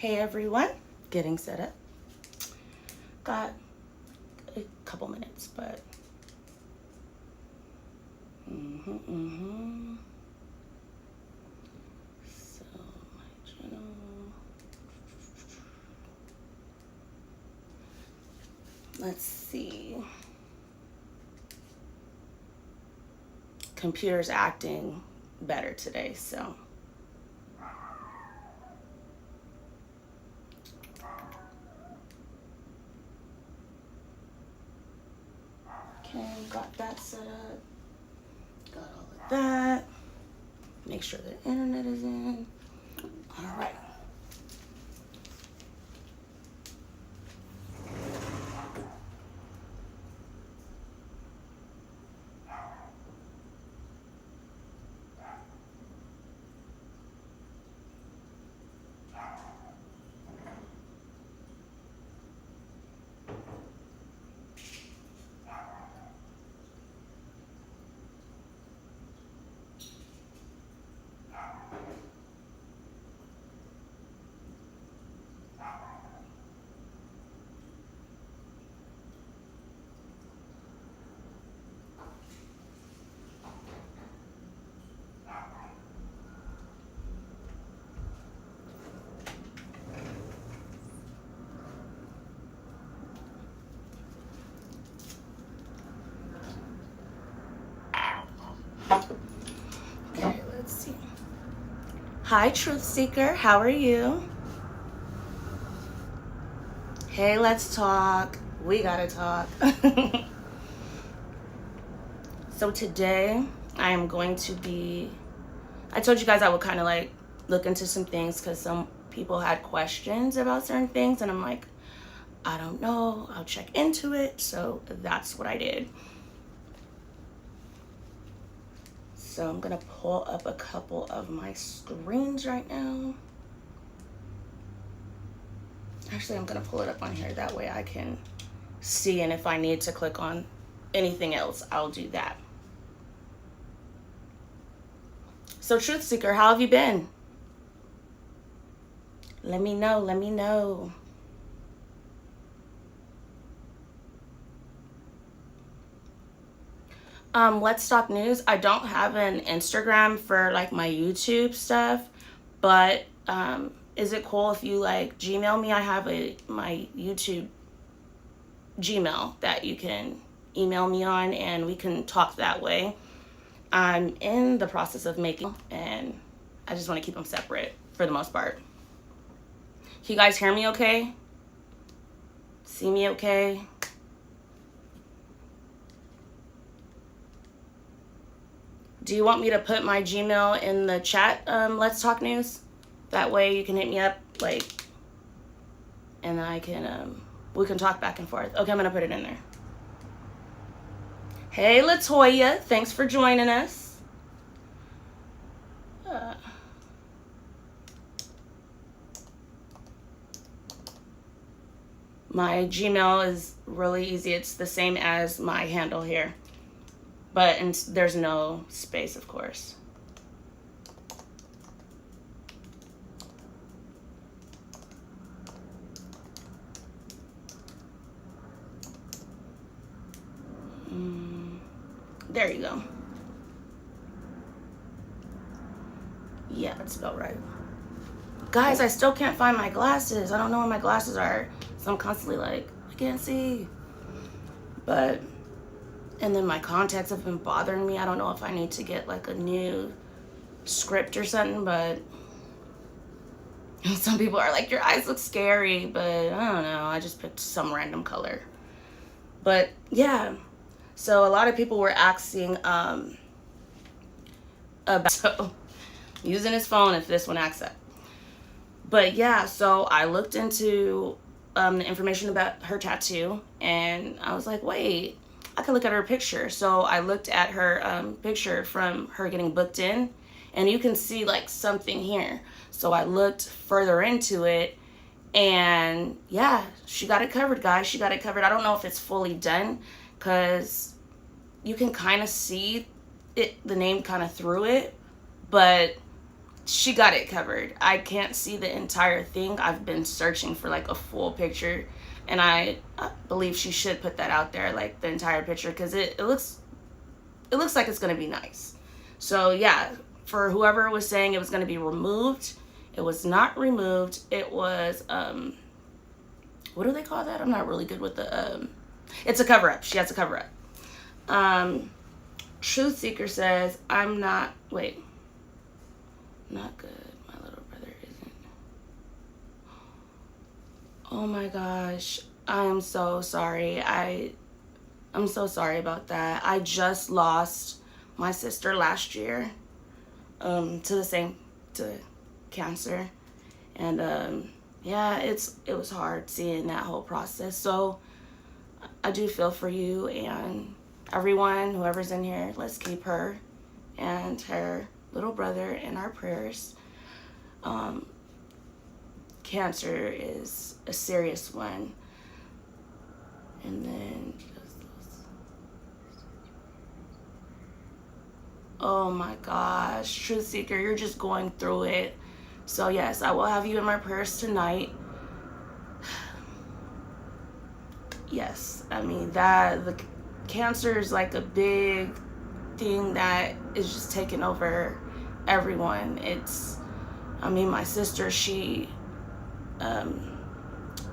Hey everyone, getting set up. Got a couple minutes, but so my channel. Let's see. Computer's acting better today, so. Okay, got that set up. Got all of that. Make sure the internet is in. All right. Okay, let's see. Hi, Truth Seeker. How are you? Hey, let's talk. We gotta talk. So today I am going to be, I told you guys I would kind of like look into some things because some people had questions about certain things and I'm like, I don't know, I'll check into it. So that's what I did. So I'm gonna pull up a couple of my screens right now. Actually, I'm gonna pull it up on here. That way I can see, and if I need to click on anything else, I'll do that. So Truth Seeker, how have you been? Let me know, let me know. Let's talk news. I don't have an Instagram for like my YouTube stuff, but is it cool if you like Gmail me? I have my YouTube Gmail that you can email me on and we can talk that way. I'm in the process of making, and I just want to keep them separate for the most part. Can you guys hear me okay? See me okay? Do you want me to put my Gmail in the chat, Let's Talk News? That way you can hit me up, like, and I can, we can talk back and forth. Okay, I'm gonna put it in there. Hey, Latoya, thanks for joining us. My Gmail is really easy. It's the same as my handle here, but there's no space, of course. There you go. Yeah, that's about right. Guys, I still can't find my glasses. I don't know where my glasses are. So I'm constantly like, I can't see. But, and then my contacts have been bothering me. I don't know if I need to get like a new script or something, but some people are like, your eyes look scary, but I don't know. I just picked some random color. But yeah. So a lot of people were asking about using his phone if this one acts up. But yeah, so I looked into the information about her tattoo, and I was like, wait, I could look at her picture. So I looked at her picture from her getting booked in, and you can see like something here. So I looked further into it, and yeah, she got it covered, guys. She got it covered. I don't know if it's fully done, because you can kind of see it, the name kind of through it, but she got it covered. I can't see the entire thing. I've been searching for like a full picture, and I believe she should put that out there, like the entire picture, because it looks like it's gonna be nice. So yeah, for whoever was saying it was gonna be removed, it was not removed. It was what do they call that? I'm not really good with the it's a cover up. She has a cover up. Truth Seeker says, I'm not not good. My little brother isn't. Oh my gosh. I am so sorry. I'm so sorry about that. I just lost my sister last year to cancer. And yeah, it was hard seeing that whole process. So I do feel for you and everyone, whoever's in here. Let's keep her and her little brother in our prayers. Cancer is a serious one. And then, oh my gosh, Truth Seeker, you're just going through it. So yes, I will have you in my prayers tonight. Yes, I mean the cancer is like a big thing that is just taking over everyone. My sister, she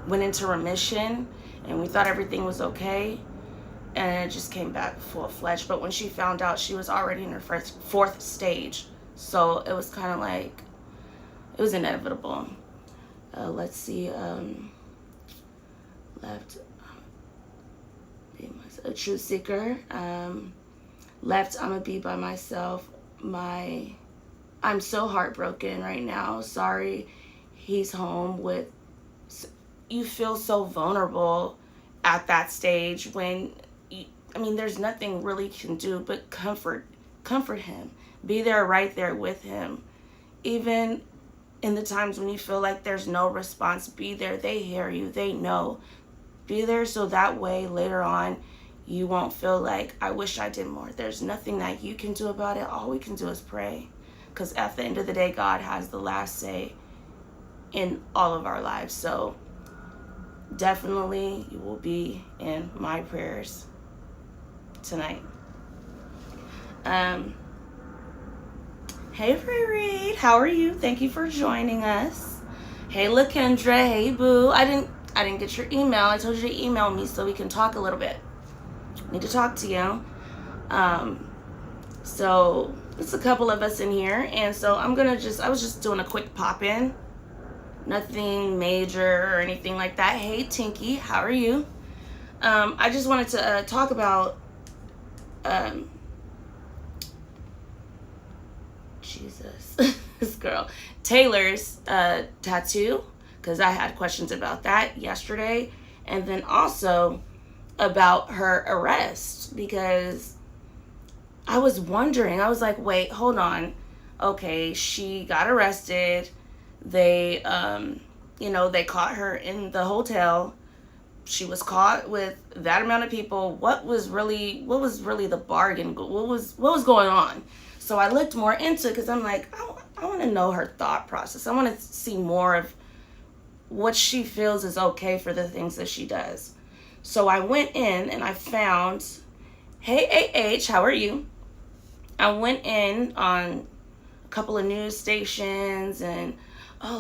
went into remission, and we thought everything was okay, and it just came back full-fledged. But when she found out, she was already in her fourth stage, so it was kind of like, it was inevitable. Let's see, left, a Truth Seeker, left, I'm gonna be by myself. I'm so heartbroken right now. Sorry, he's home with. You feel so vulnerable at that stage when there's nothing really you can do but comfort him. Be there, right there with him. Even in the times when you feel like there's no response, be there. They hear you. They know. Be there so that way later on you won't feel like, I wish I did more. There's nothing that you can do about it. All we can do is pray. Because at the end of the day, God has the last say in all of our lives. So definitely you will be in my prayers tonight. Hey Reed, how are you? Thank you for joining us. Hey LaKendra, hey Boo. I didn't get your email. I told you to email me so we can talk a little bit. Need to talk to you. So it's a couple of us in here, and so I was just doing a quick pop-in. Nothing major or anything like that. Hey Tinky, how are you? I just wanted to talk about Jesus, this girl, Taylor's tattoo, because I had questions about that yesterday, and then also about her arrest, because I was wondering, I was like, wait, hold on. Okay, she got arrested. They, they caught her in the hotel. She was caught with that amount of people. What was really the bargain? What was going on? So I looked more into it because I'm like, I want to know her thought process. I want to see more of what she feels is okay for the things that she does. So I went in and I found, hey AH, how are you? I went in on a couple of news stations, and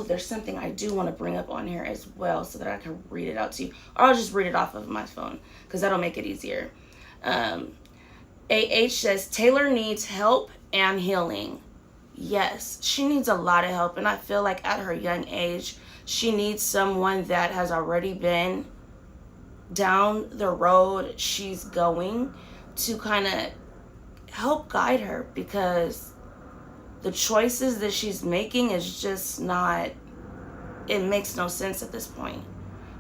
there's something I do want to bring up on here as well so that I can read it out to you. Or I'll just read it off of my phone because that'll make it easier. AH says, Taylor needs help and healing. Yes, she needs a lot of help, and I feel like at her young age, she needs someone that has already been down the road she's going to kind of help guide her, because the choices that she's making is just not, it makes no sense at this point.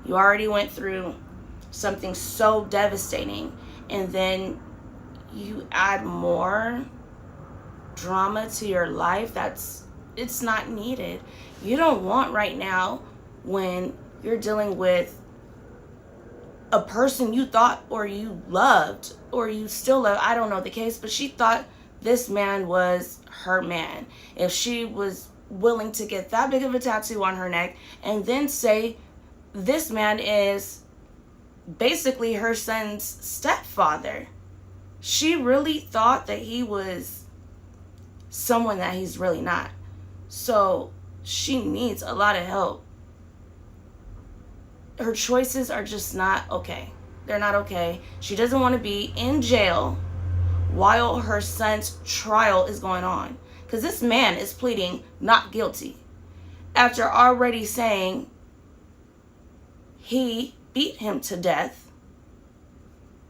You already went through something so devastating, and then you add more drama to your life. It's not needed. You don't want right now, when you're dealing with a person you thought or you loved or you still love, I don't know the case, but she thought this man was her man. If she was willing to get that big of a tattoo on her neck and then say this man is basically her son's stepfather. She really thought that he was someone that he's really not. So she needs a lot of help. Her choices are just not okay. They're not okay. She doesn't want to be in jail while her son's trial is going on. Because this man is pleading not guilty after already saying he beat him to death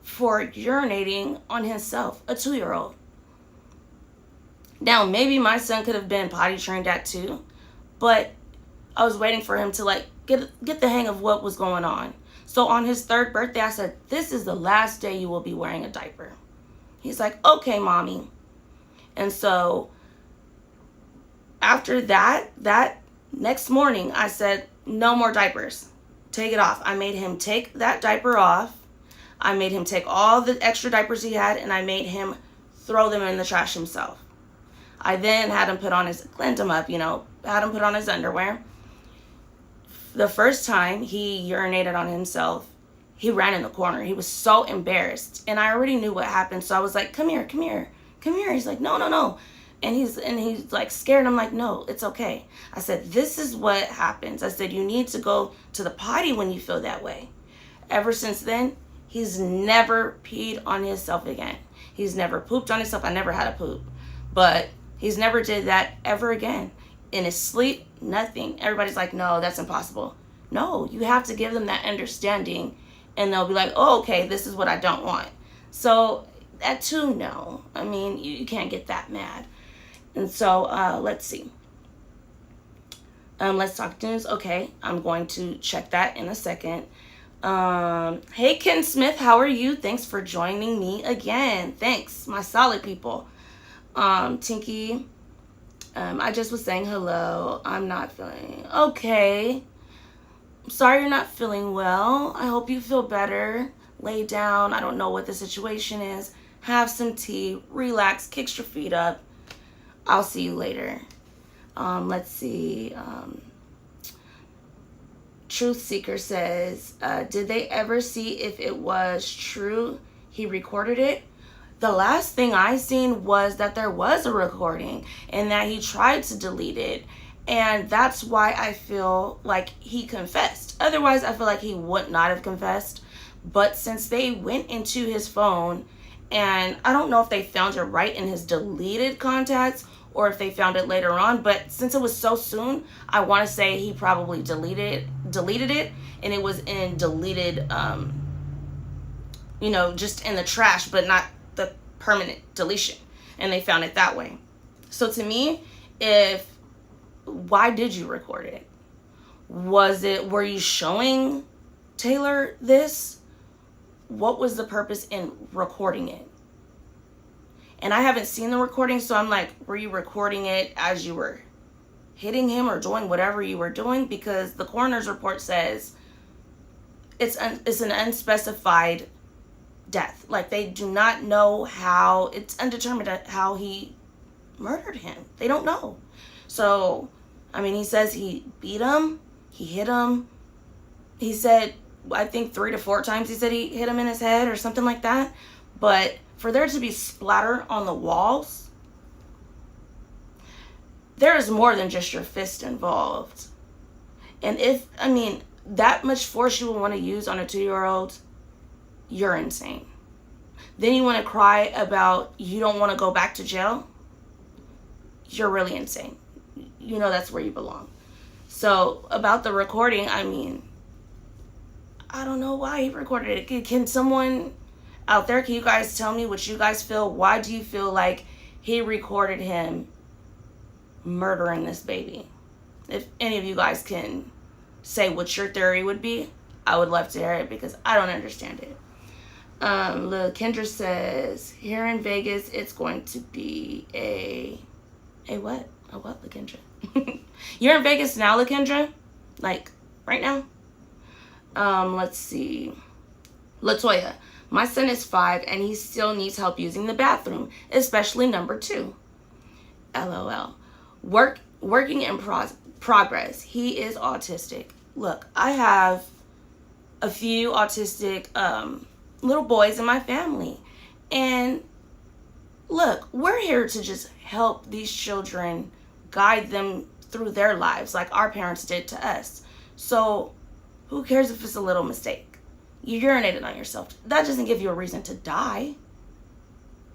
for urinating on himself, a 2-year-old. Now, maybe my son could have been potty trained at 2, but I was waiting for him to like get the hang of what was going on. So on his 3rd birthday, I said, this is the last day you will be wearing a diaper. He's like, okay, mommy. And so after that next morning, I said, no more diapers. Take it off. I made him take that diaper off. I made him take all the extra diapers he had, and I made him throw them in the trash himself. I then had him put on cleaned him up, had him put on his underwear. The first time he urinated on himself, he ran in the corner. He was so embarrassed, and I already knew what happened. So I was like, come here. He's like, no. And he's like scared. I'm like, no, it's okay. I said, this is what happens. I said, you need to go to the potty when you feel that way. Ever since then, he's never peed on himself again. He's never pooped on himself. I never had a poop, but he's never did that ever again. In his sleep, nothing. Everybody's like, no, that's impossible. No, you have to give them that understanding, and they'll be like, oh, okay, this is what I don't want. So at 2, no. I mean, you can't get that mad. And so let's see. Let's talk news. Okay, I'm going to check that in a second. Hey, Ken Smith, how are you? Thanks for joining me again. Thanks, my solid people. Tinky, I just was saying hello. I'm not feeling okay. I'm sorry you're not feeling well. I hope you feel better. Lay down. I don't know what the situation is. Have some tea. Relax. Kick your feet up. I'll see you later. Let's see. Truth Seeker says, did they ever see if it was true he recorded it? The last thing I seen was that there was a recording and that he tried to delete it. And that's why I feel like he confessed. Otherwise, I feel like he would not have confessed. But since they went into his phone, and I don't know if they found it right in his deleted contacts or if they found it later on, but since it was so soon, I want to say he probably deleted it, and it was in deleted, just in the trash, but not the permanent deletion, and they found it that way. So to me, why did you record it? Were you showing Taylor this? What was the purpose in recording it? And I haven't seen the recording, so I'm like, were you recording it as you were hitting him or doing whatever you were doing? Because the coroner's report says it's an unspecified death. Like, they do not know how, it's undetermined how he murdered him. They don't know. So, I mean, he says he beat him, he hit him. He said, I think 3 to 4 times he said he hit him in his head or something like that. But for there to be splatter on the walls, there is more than just your fist involved. And that much force you would want to use on a 2-year-old, you're insane. Then you want to cry about you don't want to go back to jail? You're really insane. That's where you belong. So about the recording, I don't know why he recorded it. Can someone out there, can you guys tell me what you guys feel? Why do you feel like he recorded him murdering this baby? If any of you guys can say what your theory would be, I would love to hear it because I don't understand it. Kendra says, here in Vegas, it's going to be a what? A what, LaKendra? You're in Vegas now, LaKendra? Like, right now? Let's see. Latoya, my son is 5 and he still needs help using the bathroom, especially number 2. LOL. Work working in progress. He is autistic. Look, I have a few autistic little boys in my family. And look, we're here to just help these children, guide them through their lives like our parents did to us. So who cares if it's a little mistake? You urinated on yourself. That doesn't give you a reason to die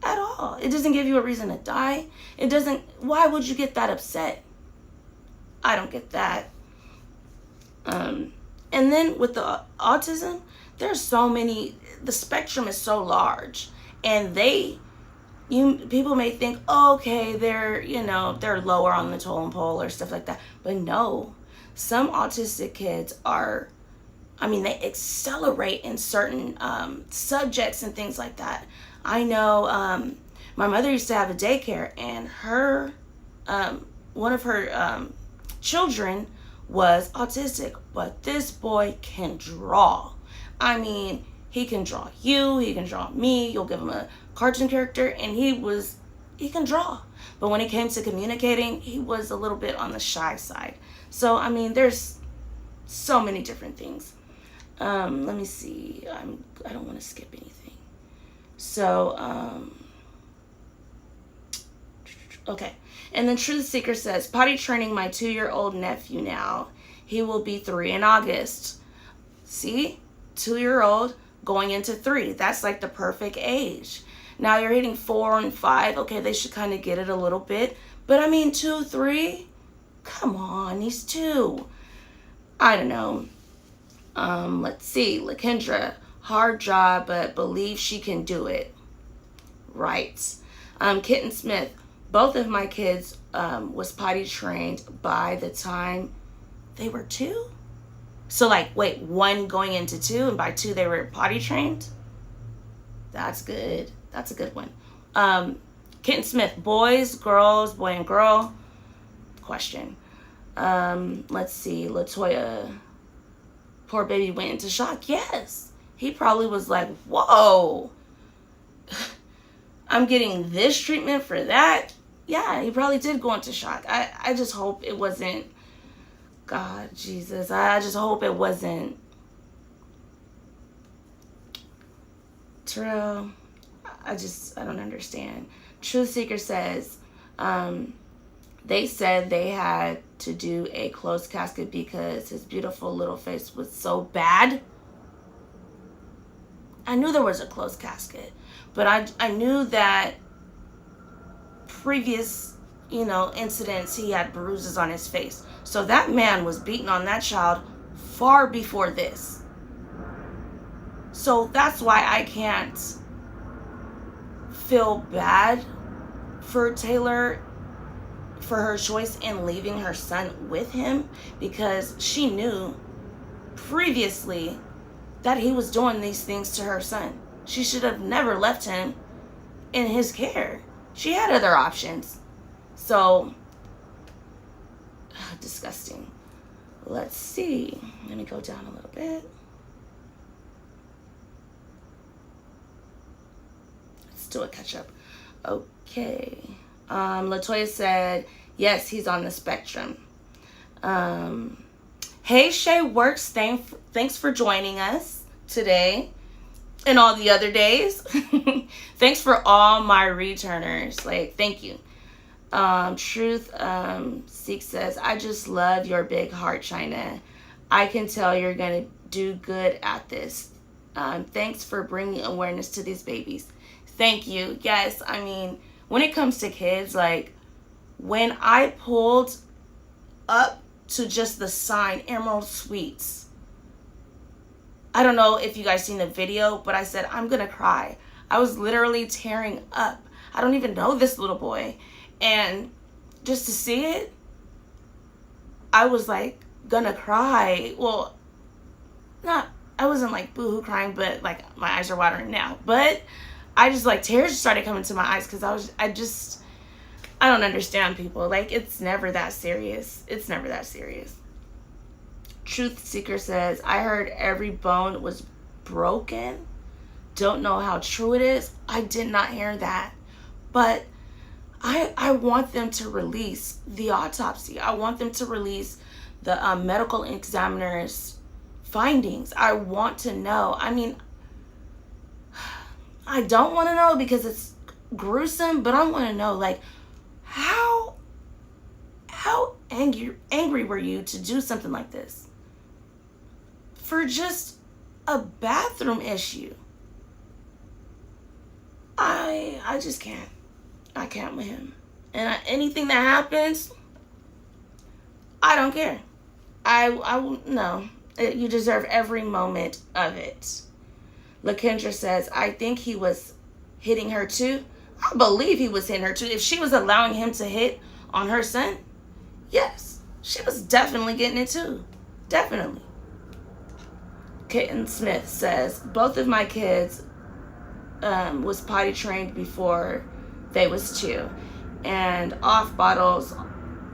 at all. It doesn't give you a reason to die. It doesn't. Why would you get that upset? I don't get that. And then with the autism, there's so many, the spectrum is so large, and people may think, oh, okay, they're lower on the totem pole or stuff like that. But no, some autistic kids they accelerate in certain subjects and things like that. I know my mother used to have a daycare, and one of her children was autistic, but this boy can draw. I mean, he can draw you, he can draw me. You'll give him a cartoon character, and he can draw. But when it came to communicating, he was a little bit on the shy side. So, I mean, there's so many different things. Let me see. I don't want to skip anything. So, okay. And then Truth Seeker says, potty training my 2-year-old nephew now. He will be 3 in August. See? 2-year-old going into 3. That's like the perfect age. Now you're hitting 4 and 5. Okay, they should kind of get it a little bit. But I mean, 2, 3? Come on, he's 2. I don't know. Let's see. Lakendra, hard job, but believe she can do it. Right. Kitten Smith, both of my kids was potty trained by the time they were 2. So like, wait, 1 going into 2, and by 2 they were potty trained? That's good. That's a good one. Kitten Smith, boys, girls, boy and girl? Question. Let's see. Latoya, poor baby went into shock. Yes. He probably was like, whoa. I'm getting this treatment for that? Yeah, he probably did go into shock. I just hope it wasn't, God, Jesus. I just hope it wasn't. Terrell, I don't understand. Truth Seeker says, they said they had to do a closed casket because his beautiful little face was so bad. I knew there was a closed casket, but I knew that previous, incidents, he had bruises on his face. So that man was beating on that child far before this. So that's why I can't feel bad for Taylor for her choice in leaving her son with him, because she knew previously that he was doing these things to her son. She should have never left him in his care. She had other options. So, disgusting. Let's see. Let me go down a little bit. Let's do a catch up. Okay. Latoya said, yes, he's on the spectrum. Hey, Shay Works, thanks for joining us today and all the other days. Thanks for all my returners. Thank you. Truth Seek says, I just love your big heart, China. I can tell you're going to do good at this. Thanks for bringing awareness to these babies. Thank you. Yes, I mean, when it comes to kids, when I pulled up to just the sign Emerald Sweets, I don't know if you guys seen the video, but I said, I'm gonna cry. I was literally tearing up. I don't even know this little boy, and just to see it, I was gonna cry. Well, I wasn't boohoo crying, but my eyes are watering now. But I just tears started coming to my eyes, because I don't understand people. It's never that serious. It's never that serious. Truth Seeker says, I heard every bone was broken. Don't know how true it is. I did not hear that. But I want them to release the autopsy. I want them to release the medical examiner's findings. I want to know. I mean, I don't want to know because it's gruesome, but I want to know, like, how angry were you to do something like this for just a bathroom issue? I just can't. I can't with him. And anything that happens, I don't care. No. You deserve every moment of it. LaKendra says, I think he was hitting her too. I believe he was hitting her too. If she was allowing him to hit on her son, yes, she was definitely getting it too. Definitely. Kitten Smith says, both of my kids was potty trained before they was 2. And off bottles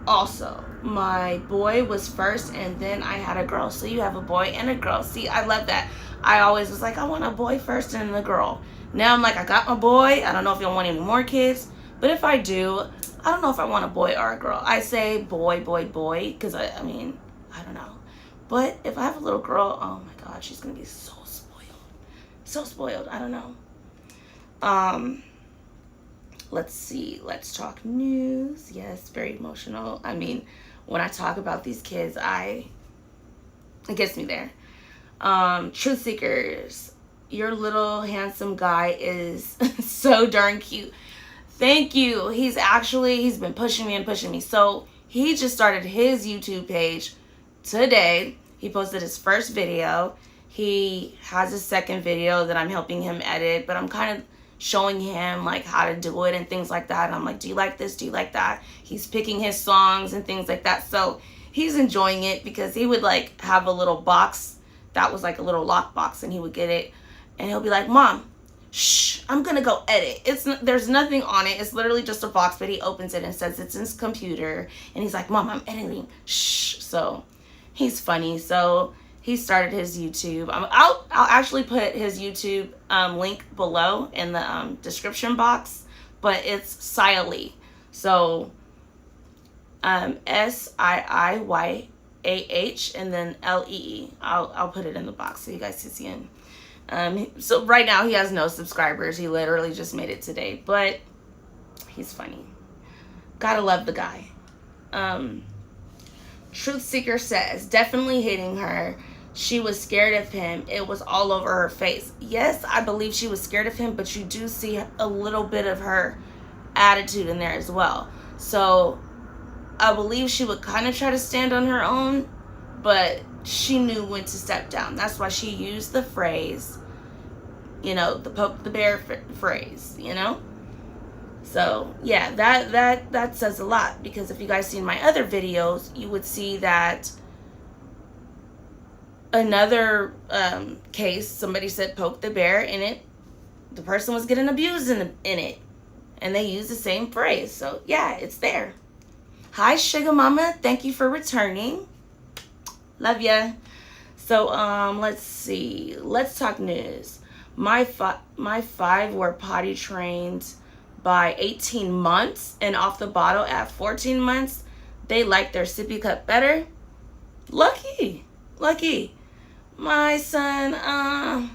also. My boy was first and then I had a girl. So you have a boy and a girl. See, I love that. I always was like, I want a boy first and then a girl. Now I'm like, I got my boy. I don't know if I want any more kids. But if I do, I don't know if I want a boy or a girl. I say boy, boy, boy. Because I mean, I don't know. But if I have a little girl, oh my God, she's going to be so spoiled. So spoiled. I don't know. Let's see. Let's talk news. Yes, very emotional. I mean, when I talk about these kids, it gets me there. Truth Seekers, your little handsome guy is so darn cute. Thank you. He's been pushing me. So he just started his YouTube page today. He posted his first video. He has a second video that I'm helping him edit, but I'm kind of showing him like how to do it and things like that. And I'm like, do you like this? Do you like that? He's picking his songs and things like that. So he's enjoying it because he would like have a little box that was like a little lock box and he would get it and he'll be like, Mom, shh, I'm gonna go edit. There's nothing on it. It's literally just a box, but he opens it and says it's in his computer and he's like, Mom, I'm editing. Shh. So he's funny. So he started his YouTube. I'll actually put his YouTube link below in the description box, but it's Siiyah. So SIIYAH and then LEE. I'll put it in the box so you guys can see him. So right now he has no subscribers. He literally just made it today, but he's funny. Gotta love the guy. Truth Seeker says, definitely hitting her. She was scared of him. It was all over her face. Yes, I believe she was scared of him, but you do see a little bit of her attitude in there as well. So I believe she would kind of try to stand on her own, but she knew when to step down. That's why she used the phrase, you know, the poke the bear phrase, you know? So yeah, that says a lot, because if you guys seen my other videos, you would see that another case, somebody said poke the bear in it. The person was getting abused in it. And they used the same phrase. So yeah, it's there. Hi, Sugar Mama. Thank you for returning. Love ya. So let's see. Let's talk news. My 5 were potty trained by 18 months and off the bottle at 14 months. They like their sippy cup better. Lucky. My son,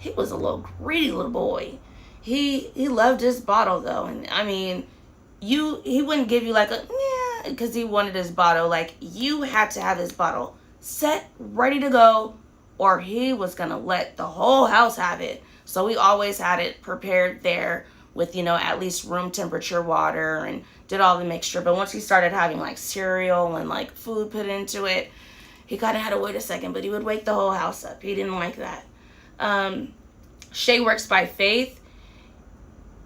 he was a little greedy little boy. He loved his bottle though, and I mean, he wouldn't give you like a yeah because he wanted his bottle. Like, you had to have his bottle set, ready to go, or he was gonna let the whole house have it. So we always had it prepared there with, you know, at least room temperature water, and did all the mixture. But once he started having like cereal and like food put into it, he kind of had to wait a second, but he would wake the whole house up. He didn't like that. Shay Works by Faith.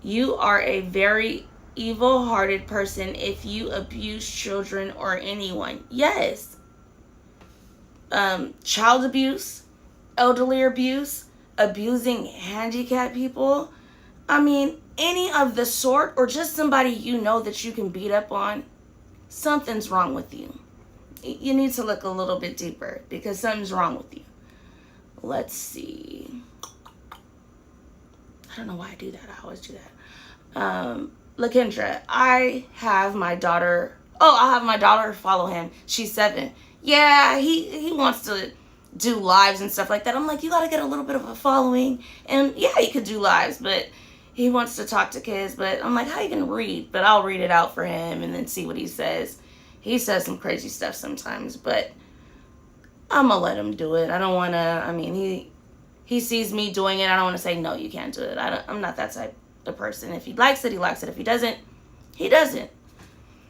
You are a very evil-hearted person if you abuse children or anyone. Yes. Child abuse, elderly abuse, abusing handicapped people. I mean, any of the sort, or just somebody you know that you can beat up on, something's wrong with you. You need to look a little bit deeper, because something's wrong with you. Let's see. I don't know why I do that. I always do that. LaKendra, I have my daughter. Oh, I'll have my daughter follow him. She's 7. Yeah, he wants to do lives and stuff like that. I'm like, you gotta get a little bit of a following. And yeah, he could do lives, but he wants to talk to kids. But I'm like, how you gonna read? But I'll read it out for him and then see what he says. He says some crazy stuff sometimes, but I'm gonna let him do it. I don't wanna, I mean, he sees me doing it. I don't want to say, no, you can't do it. I'm not that type of person. If he likes it, he likes it. If he doesn't, he doesn't.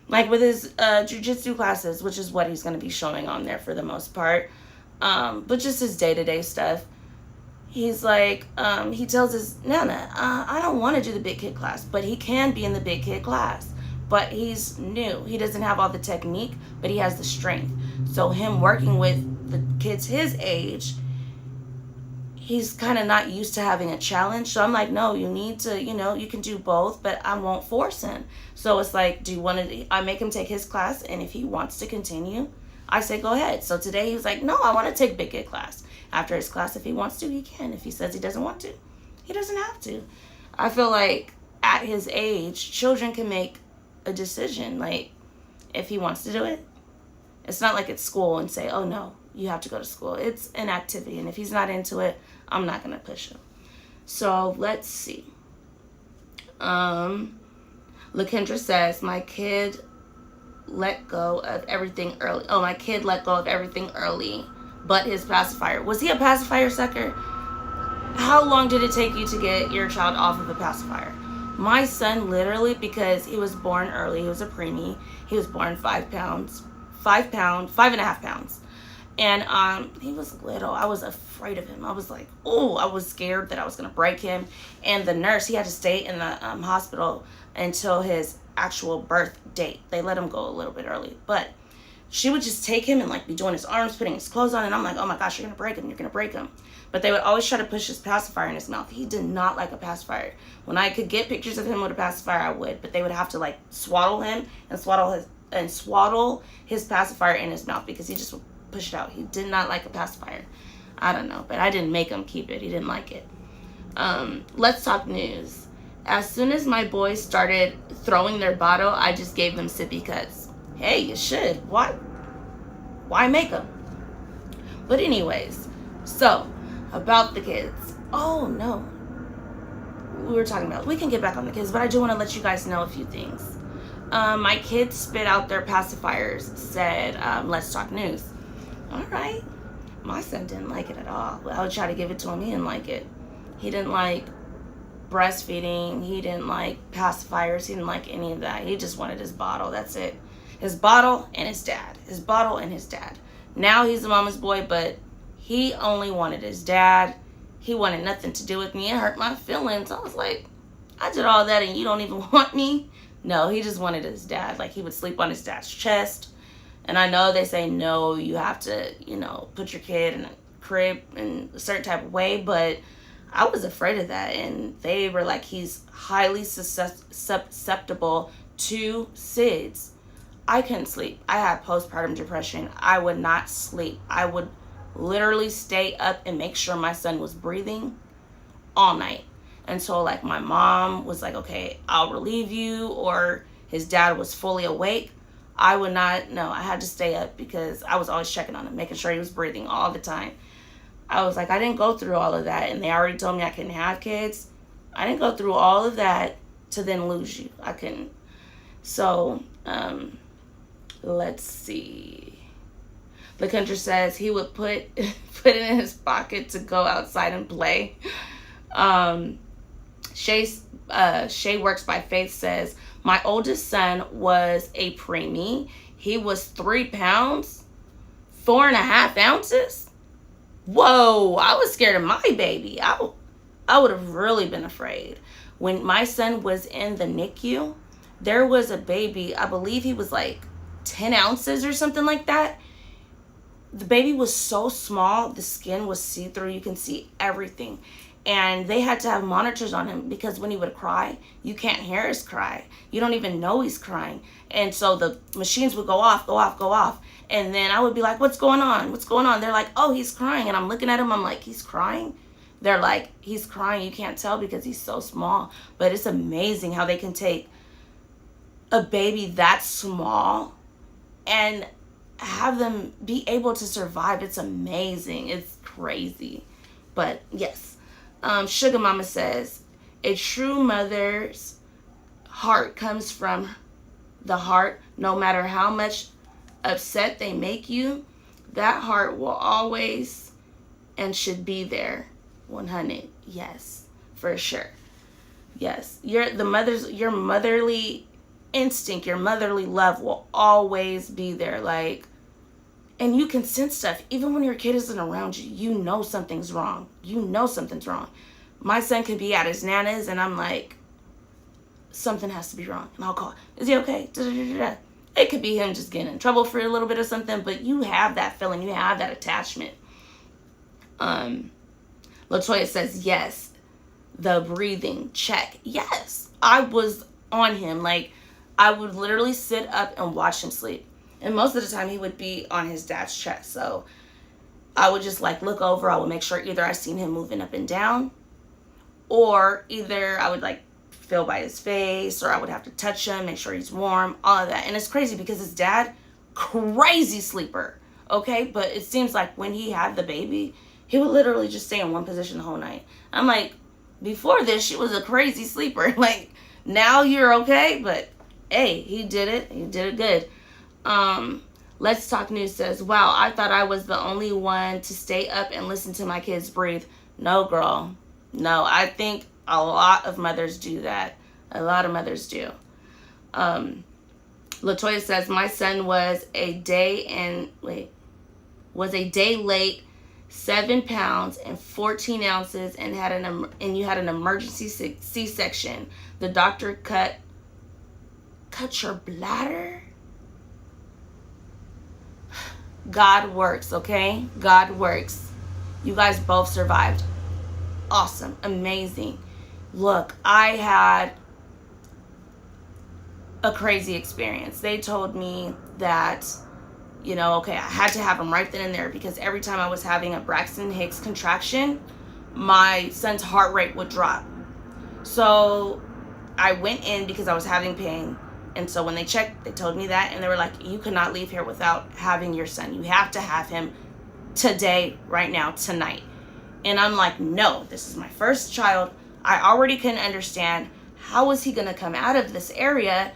Like with his jiu-jitsu classes, which is what he's going to be showing on there for the most part. But just his day-to-day stuff. He's like, he tells his Nana, I don't want to do the big kid class, but he can be in the big kid class. But he's new. He doesn't have all the technique, but he has the strength. So him working with the kids his age, he's kind of not used to having a challenge. So I'm like, no, you need to, you can do both, but I won't force him. So it's like, do you want to, I make him take his class, and if he wants to continue, I say, go ahead. So today he was like, no, I want to take big kid class. After his class, if he wants to, he can. If he says he doesn't want to, he doesn't have to. I feel like at his age, children can make a decision. Like, if he wants to do it, it's not like it's school and say, oh no, you have to go to school. It's an activity, and if he's not into it, I'm not going to push him. So let's see. LaKendra says, my kid let go of everything early. Oh, my kid let go of everything early, but his pacifier. Was he a pacifier sucker? How long did it take you to get your child off of a pacifier? My son literally, because he was born early, he was a preemie. He was born 5 pounds, 5.5 pounds. And he was little. I was afraid of him. I was like, oh, I was scared that I was going to break him. And the nurse, he had to stay in the hospital until his actual birth date. They let him go a little bit early. But she would just take him and like be doing his arms, putting his clothes on. And I'm like, oh my gosh, you're going to break him. You're going to break him. But they would always try to push his pacifier in his mouth. He did not like a pacifier. When I could get pictures of him with a pacifier, I would. But they would have to like swaddle him and swaddle his pacifier in his mouth, because he just would push it out. He did not like a pacifier. I don't know, but I didn't make him keep it. He didn't like it. Let's talk news. As soon as my boys started throwing their bottle, I just gave them sippy cuts. Hey, you should. Why make them? But anyways, so about the kids. Oh no, we were talking about, we can get back on the kids, but I do want to let you guys know a few things. My kids spit out their pacifiers, said, let's talk news. All right. My son didn't like it at all. I would try to give it to him. He didn't like it. He didn't like breastfeeding. He didn't like pacifiers. He didn't like any of that. He just wanted his bottle. That's it. His bottle and his dad. His bottle and his dad. Now he's a mama's boy, but he only wanted his dad. He wanted nothing to do with me. It hurt my feelings. I was like, I did all that and you don't even want me? No, he just wanted his dad. Like, he would sleep on his dad's chest. And I know they say, no, you have to, put your kid in a crib in a certain type of way. But I was afraid of that. And they were like, he's highly susceptible to SIDS. I couldn't sleep. I had postpartum depression. I would not sleep. I would literally stay up and make sure my son was breathing all night. And so, like, my mom was like, okay, I'll relieve you. Or his dad was fully awake. I would not, no, I had to stay up because I was always checking on him, making sure he was breathing all the time. I was like, I didn't go through all of that. And they already told me I couldn't have kids. I didn't go through all of that to then lose you. I couldn't. So, let's see. LaKendra says he would put it in his pocket to go outside and play. Shay Works by Faith says, my oldest son was a preemie. He was 3 pounds, 4.5 ounces. Whoa, I was scared of my baby. I would have really been afraid. When my son was in the NICU, there was a baby, I believe he was like 10 ounces or something like that. The baby was so small, the skin was see-through. You can see everything. And they had to have monitors on him because when he would cry, you can't hear his cry. You don't even know he's crying. And so the machines would go off. And then I would be like, what's going on? What's going on? They're like, oh, he's crying. And I'm looking at him. I'm like, he's crying? They're like, he's crying. You can't tell because he's so small. But it's amazing how they can take a baby that small and have them be able to survive. It's amazing. It's crazy. But yes, Sugar Mama says, a true mother's heart comes from the heart. No matter how much upset they make you, that heart will always and should be there. 100. Yes, for sure. Yes, your motherly instinct, your motherly love will always be there. Like, and you can sense stuff even when your kid isn't around you. You know something's wrong. You know something's wrong. My son could be at his nana's and I'm like, something has to be wrong, and I'll call, is he okay? Da-da-da-da-da. It could be him just getting in trouble for a little bit of something, but you have that feeling, you have that attachment. Latoya says, yes, the breathing, check. Yes, I was on him. Like, I would literally sit up and watch him sleep. And most of the time he would be on his dad's chest. So I would just like look over. I would make sure either I seen him moving up and down, or either I would like feel by his face, or I would have to touch him, make sure he's warm, all of that. And it's crazy because his dad, crazy sleeper, okay? But it seems like when he had the baby, he would literally just stay in one position the whole night. I'm like, before this, she was a crazy sleeper. Like, now you're okay, but hey, he did it. He did it good. Let's Talk News says, wow, I thought I was the only one to stay up and listen to my kids breathe. No, girl. No, I think a lot of mothers do that. A lot of mothers do. Latoya says, my son was a day late, 7 pounds and 14 ounces, and you had an emergency C-section. The doctor cut your bladder. God works, okay? God works. You guys both survived. Awesome. Amazing. Look, I had a crazy experience. They told me that, okay, I had to have him right then and there, because every time I was having a Braxton Hicks contraction, my son's heart rate would drop. So I went in because I was having pain. And so when they checked, they told me that, and they were like, you cannot leave here without having your son. You have to have him today, right now, tonight. And I'm like, no, this is my first child. I already couldn't understand how was he going to come out of this area.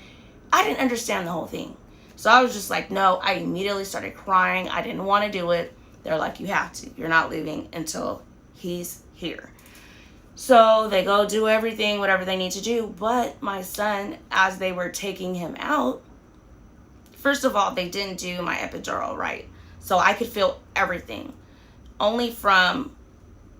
I didn't understand the whole thing. So I was just like, no. I immediately started crying. I didn't want to do it. They're like, you have to. You're not leaving until he's here. So they go do everything, whatever they need to do. But my son, as they were taking him out, first of all, they didn't do my epidural right. So I could feel everything. Only from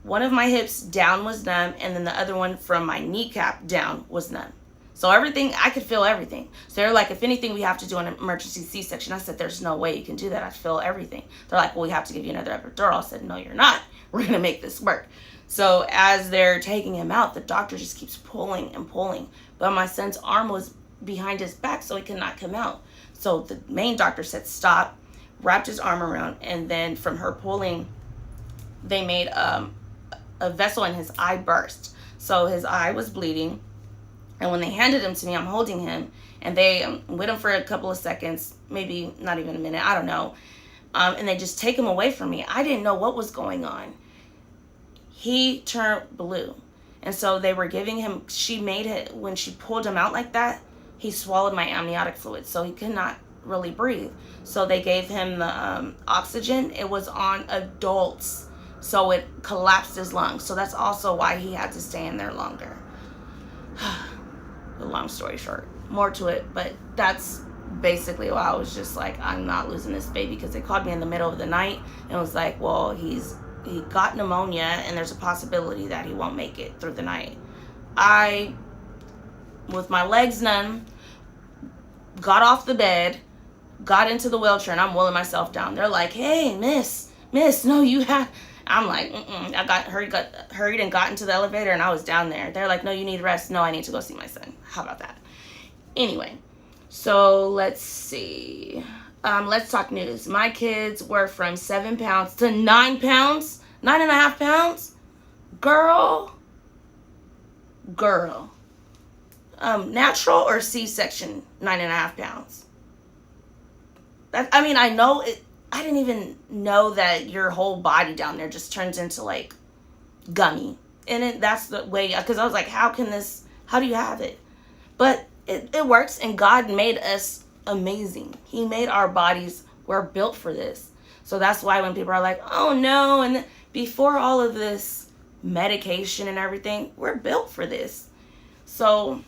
one of my hips down was numb, and then the other one from my kneecap down was numb. So everything, I could feel everything. So they're like, if anything, we have to do an emergency C-section. I said, there's no way you can do that. I feel everything. They're like, well, we have to give you another epidural. I said, no, you're not. We're going to make this work. So as they're taking him out, the doctor just keeps pulling and pulling. But my son's arm was behind his back, so he could not come out. So the main doctor said, stop, wrapped his arm around, and then from her pulling, they made a vessel in his eye burst. So his eye was bleeding. And when they handed him to me, I'm holding him, and they with him for a couple of seconds, maybe not even a minute, I don't know. And they just take him away from me. I didn't know what was going on. He turned blue. And so they were giving him, she made it, when she pulled him out like that, he swallowed my amniotic fluid. So he could not really breathe. So they gave him the oxygen. It was on adults. So it collapsed his lungs. So that's also why he had to stay in there longer. The long story short, more to it, but that's basically why I was just like, I'm not losing this baby, because they called me in the middle of the night and was like, well, he got pneumonia and there's a possibility that he won't make it through the night. I, with my legs numb, got off the bed, got into the wheelchair, and I'm wheeling myself down. They're like, hey, miss, no, you have... I'm like, I got hurried and got into the elevator, and I was down there. They're like, no, you need rest. No, I need to go see my son. How about that? Anyway, so let's see. Let's Talk News. My kids were from 7 pounds to 9 pounds, 9.5 pounds. Girl. Natural or C-section, 9.5 pounds. I mean, I know it. I didn't even know that your whole body down there just turns into like gummy. And that's the way, because I was like, how do you have it? But it works, and God made us amazing. He made our bodies, we're built for this. So that's why when people are like, oh no, and before all of this medication and everything, we're built for this. So,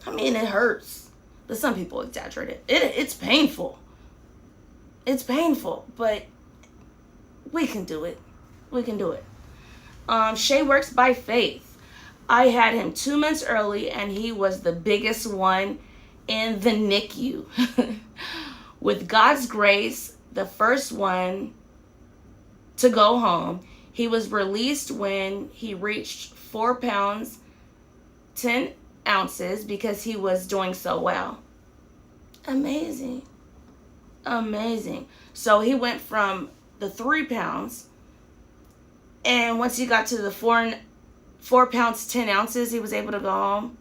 I mean, it hurts. But some people exaggerate it. It's painful. It's painful, but we can do it. We can do it. Shay works by faith. I had him 2 months early, and he was the biggest one in the NICU. With God's grace, the first one to go home. He was released when he reached 4 pounds, 10 ounces because he was doing so well. Amazing. Amazing. So he went from the 3 pounds, and once he got to the 4 pounds, 10 ounces, he was able to go home.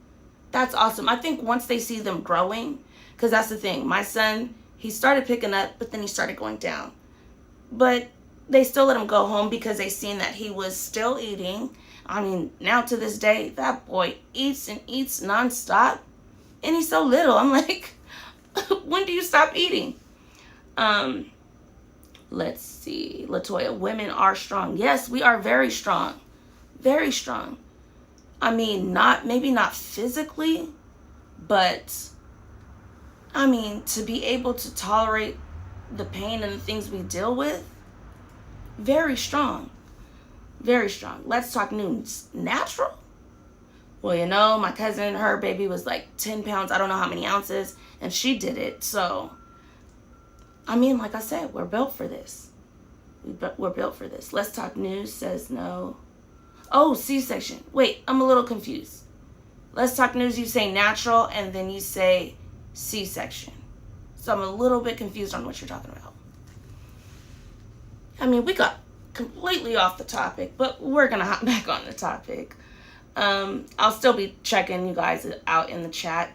That's awesome. I think once they see them growing, because that's the thing. My son, he started picking up, but then he started going down. But they still let him go home because they seen that he was still eating. I mean, now to this day, that boy eats and eats nonstop. And he's so little. I'm like, when do you stop eating? Let's see. Latoya, women are strong. Yes, we are very strong. Very strong. I mean, maybe not physically, but I mean, to be able to tolerate the pain and the things we deal with, very strong. Very strong. Let's talk news. Natural? Well, you know, my cousin, her baby was like 10 pounds. I don't know how many ounces. And she did it. So, I mean, like I said, we're built for this. We're built for this. Let's Talk News says no. Oh, C-section. Wait, I'm a little confused. Let's Talk News, you say natural, and then you say C-section. So I'm a little bit confused on what you're talking about. I mean, we got completely off the topic, but we're going to hop back on the topic. I'll still be checking you guys out in the chat.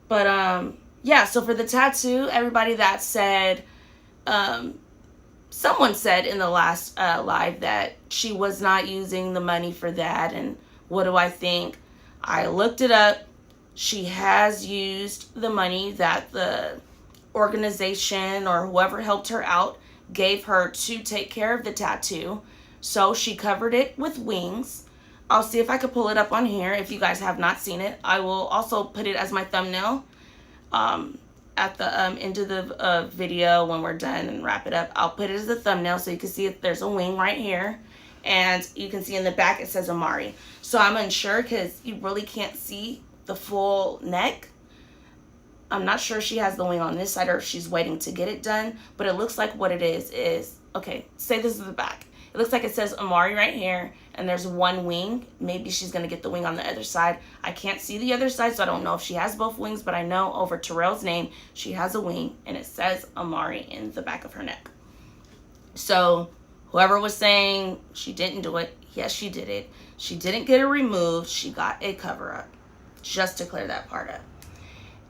But, yeah, so for the tattoo, everybody that said, someone said in the last live that she was not using the money for that. And what do I think? I looked it up. She has used the money that the organization or whoever helped her out gave her to take care of the tattoo. So she covered it with wings. I'll see if I could pull it up on here. If you guys have not seen it, I will also put it as my thumbnail at the end of the video when we're done and wrap it up. I'll put it as the thumbnail so you can see if there's a wing right here. And you can see in the back it says Amari. So I'm unsure because you really can't see the full neck. I'm not sure she has the wing on this side or if she's waiting to get it done. But it looks like what it is, okay, say this is the back. It looks like it says Amari right here, and there's one wing. Maybe she's going to get the wing on the other side. I can't see the other side, so I don't know if she has both wings, but I know over Terrell's name, she has a wing, and it says Amari in the back of her neck. So whoever was saying she didn't do it, yes, she did it. She didn't get it removed. She got a cover-up, just to clear that part up.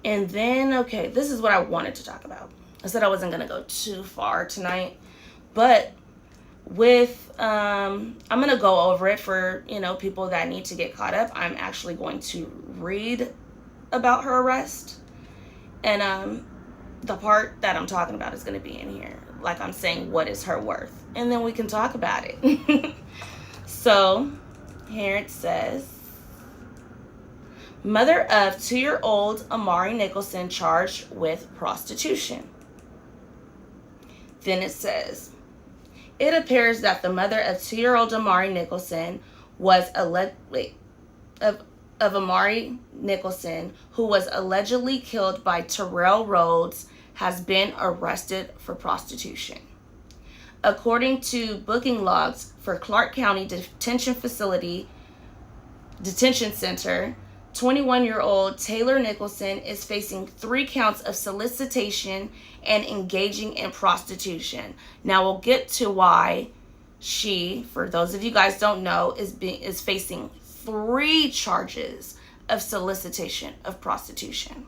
And then, okay, this is what I wanted to talk about. I said I wasn't going to go too far tonight, but with I'm gonna go over it for people that need to get caught up. I'm actually going to read about her arrest, and the part that I'm talking about is going to be in here, like I'm saying what is her worth, and then we can talk about it. So here it says, mother of 2-year-old Amari Nicholson charged with prostitution. Then it says, it appears that the mother of 2-year-old Amari Nicholson was Amari Nicholson, who was allegedly killed by Terrell Rhodes, has been arrested for prostitution. According to booking logs for Clark County Detention Center, 21-year-old TAYLER Nicholson is facing 3 counts of solicitation and engaging in prostitution. Now we'll get to why she, for those of you guys don't know, is facing 3 charges of solicitation of prostitution.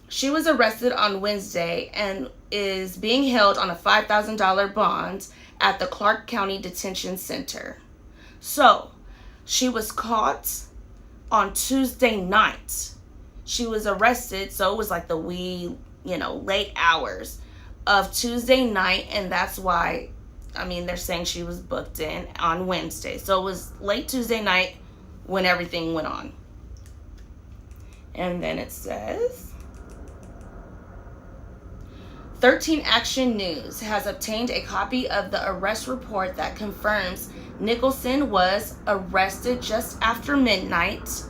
She was arrested on Wednesday and is being held on a $5,000 bond at the Clark County Detention Center. So, she was caught on Tuesday night. She was arrested, so it was like the wee, late hours of Tuesday night, and that's why, they're saying she was booked in on Wednesday. So it was late Tuesday night when everything went on. And then it says, 13 Action News has obtained a copy of the arrest report that confirms Nicholson was arrested just after midnight,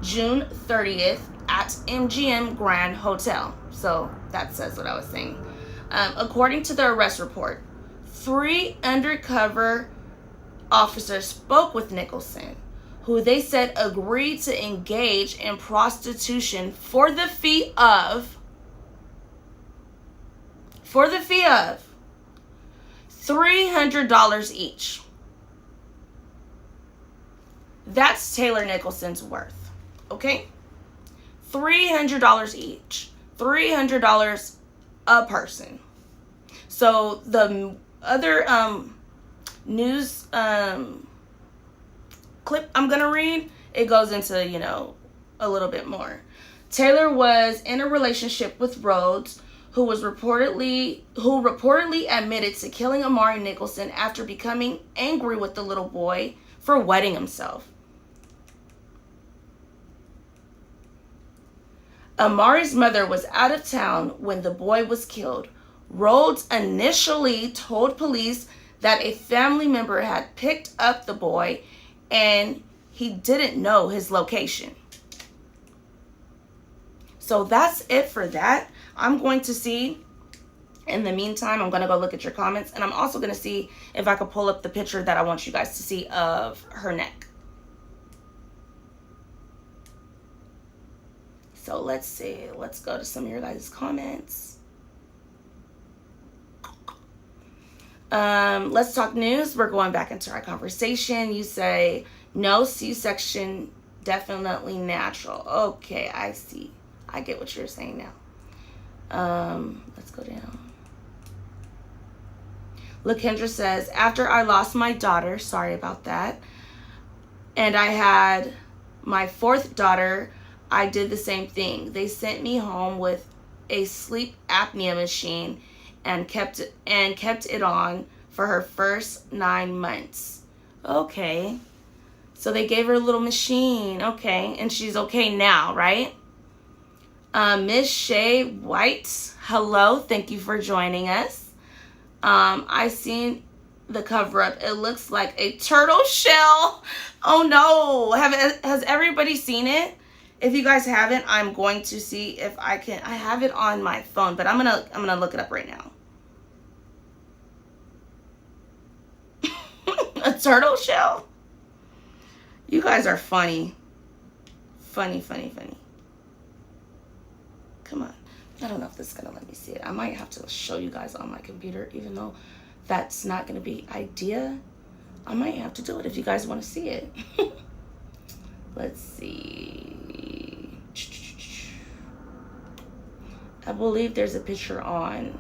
June 30th, at MGM Grand Hotel. So that says what I was saying. According to the arrest report, 3 undercover officers spoke with Nicholson, who they said agreed to engage in prostitution for the fee of $300 each. That's Taylor Nicholson's worth. Okay? $300 each. $300 a person. So the other news clip I'm going to read, it goes into, a little bit more. Taylor was in a relationship with Rhodes, who reportedly admitted to killing Amari Nicholson after becoming angry with the little boy for wetting himself. Amari's mother was out of town when the boy was killed. Rhodes initially told police that a family member had picked up the boy and he didn't know his location. So that's it for that. I'm going to see, in the meantime, I'm going to go look at your comments, and I'm also going to see if I can pull up the picture that I want you guys to see of her neck. So let's see. Let's go to some of your guys' comments. Let's talk news. We're going back into our conversation. You say, no, C-section, definitely natural. Okay, I see. I get what you're saying now. Let's go down. LaKendra says, after I lost my daughter, sorry about that, and I had my 4th daughter, I did the same thing. They sent me home with a sleep apnea machine and kept it on for her first 9 months. Okay. So they gave her a little machine. Okay. And she's okay now, right? Miss Shay White, hello. Thank you for joining us. I seen the cover up. It looks like a turtle shell. Oh no. Has everybody seen it? If you guys haven't, I'm going to see if I can. I have it on my phone, but I'm gonna look it up right now. A turtle shell? You guys are funny. Funny. Come on. I don't know if this is gonna let me see it. I might have to show you guys on my computer, even though that's not gonna be ideal. I might have to do it if you guys want to see it. Let's see. I believe there's a picture on.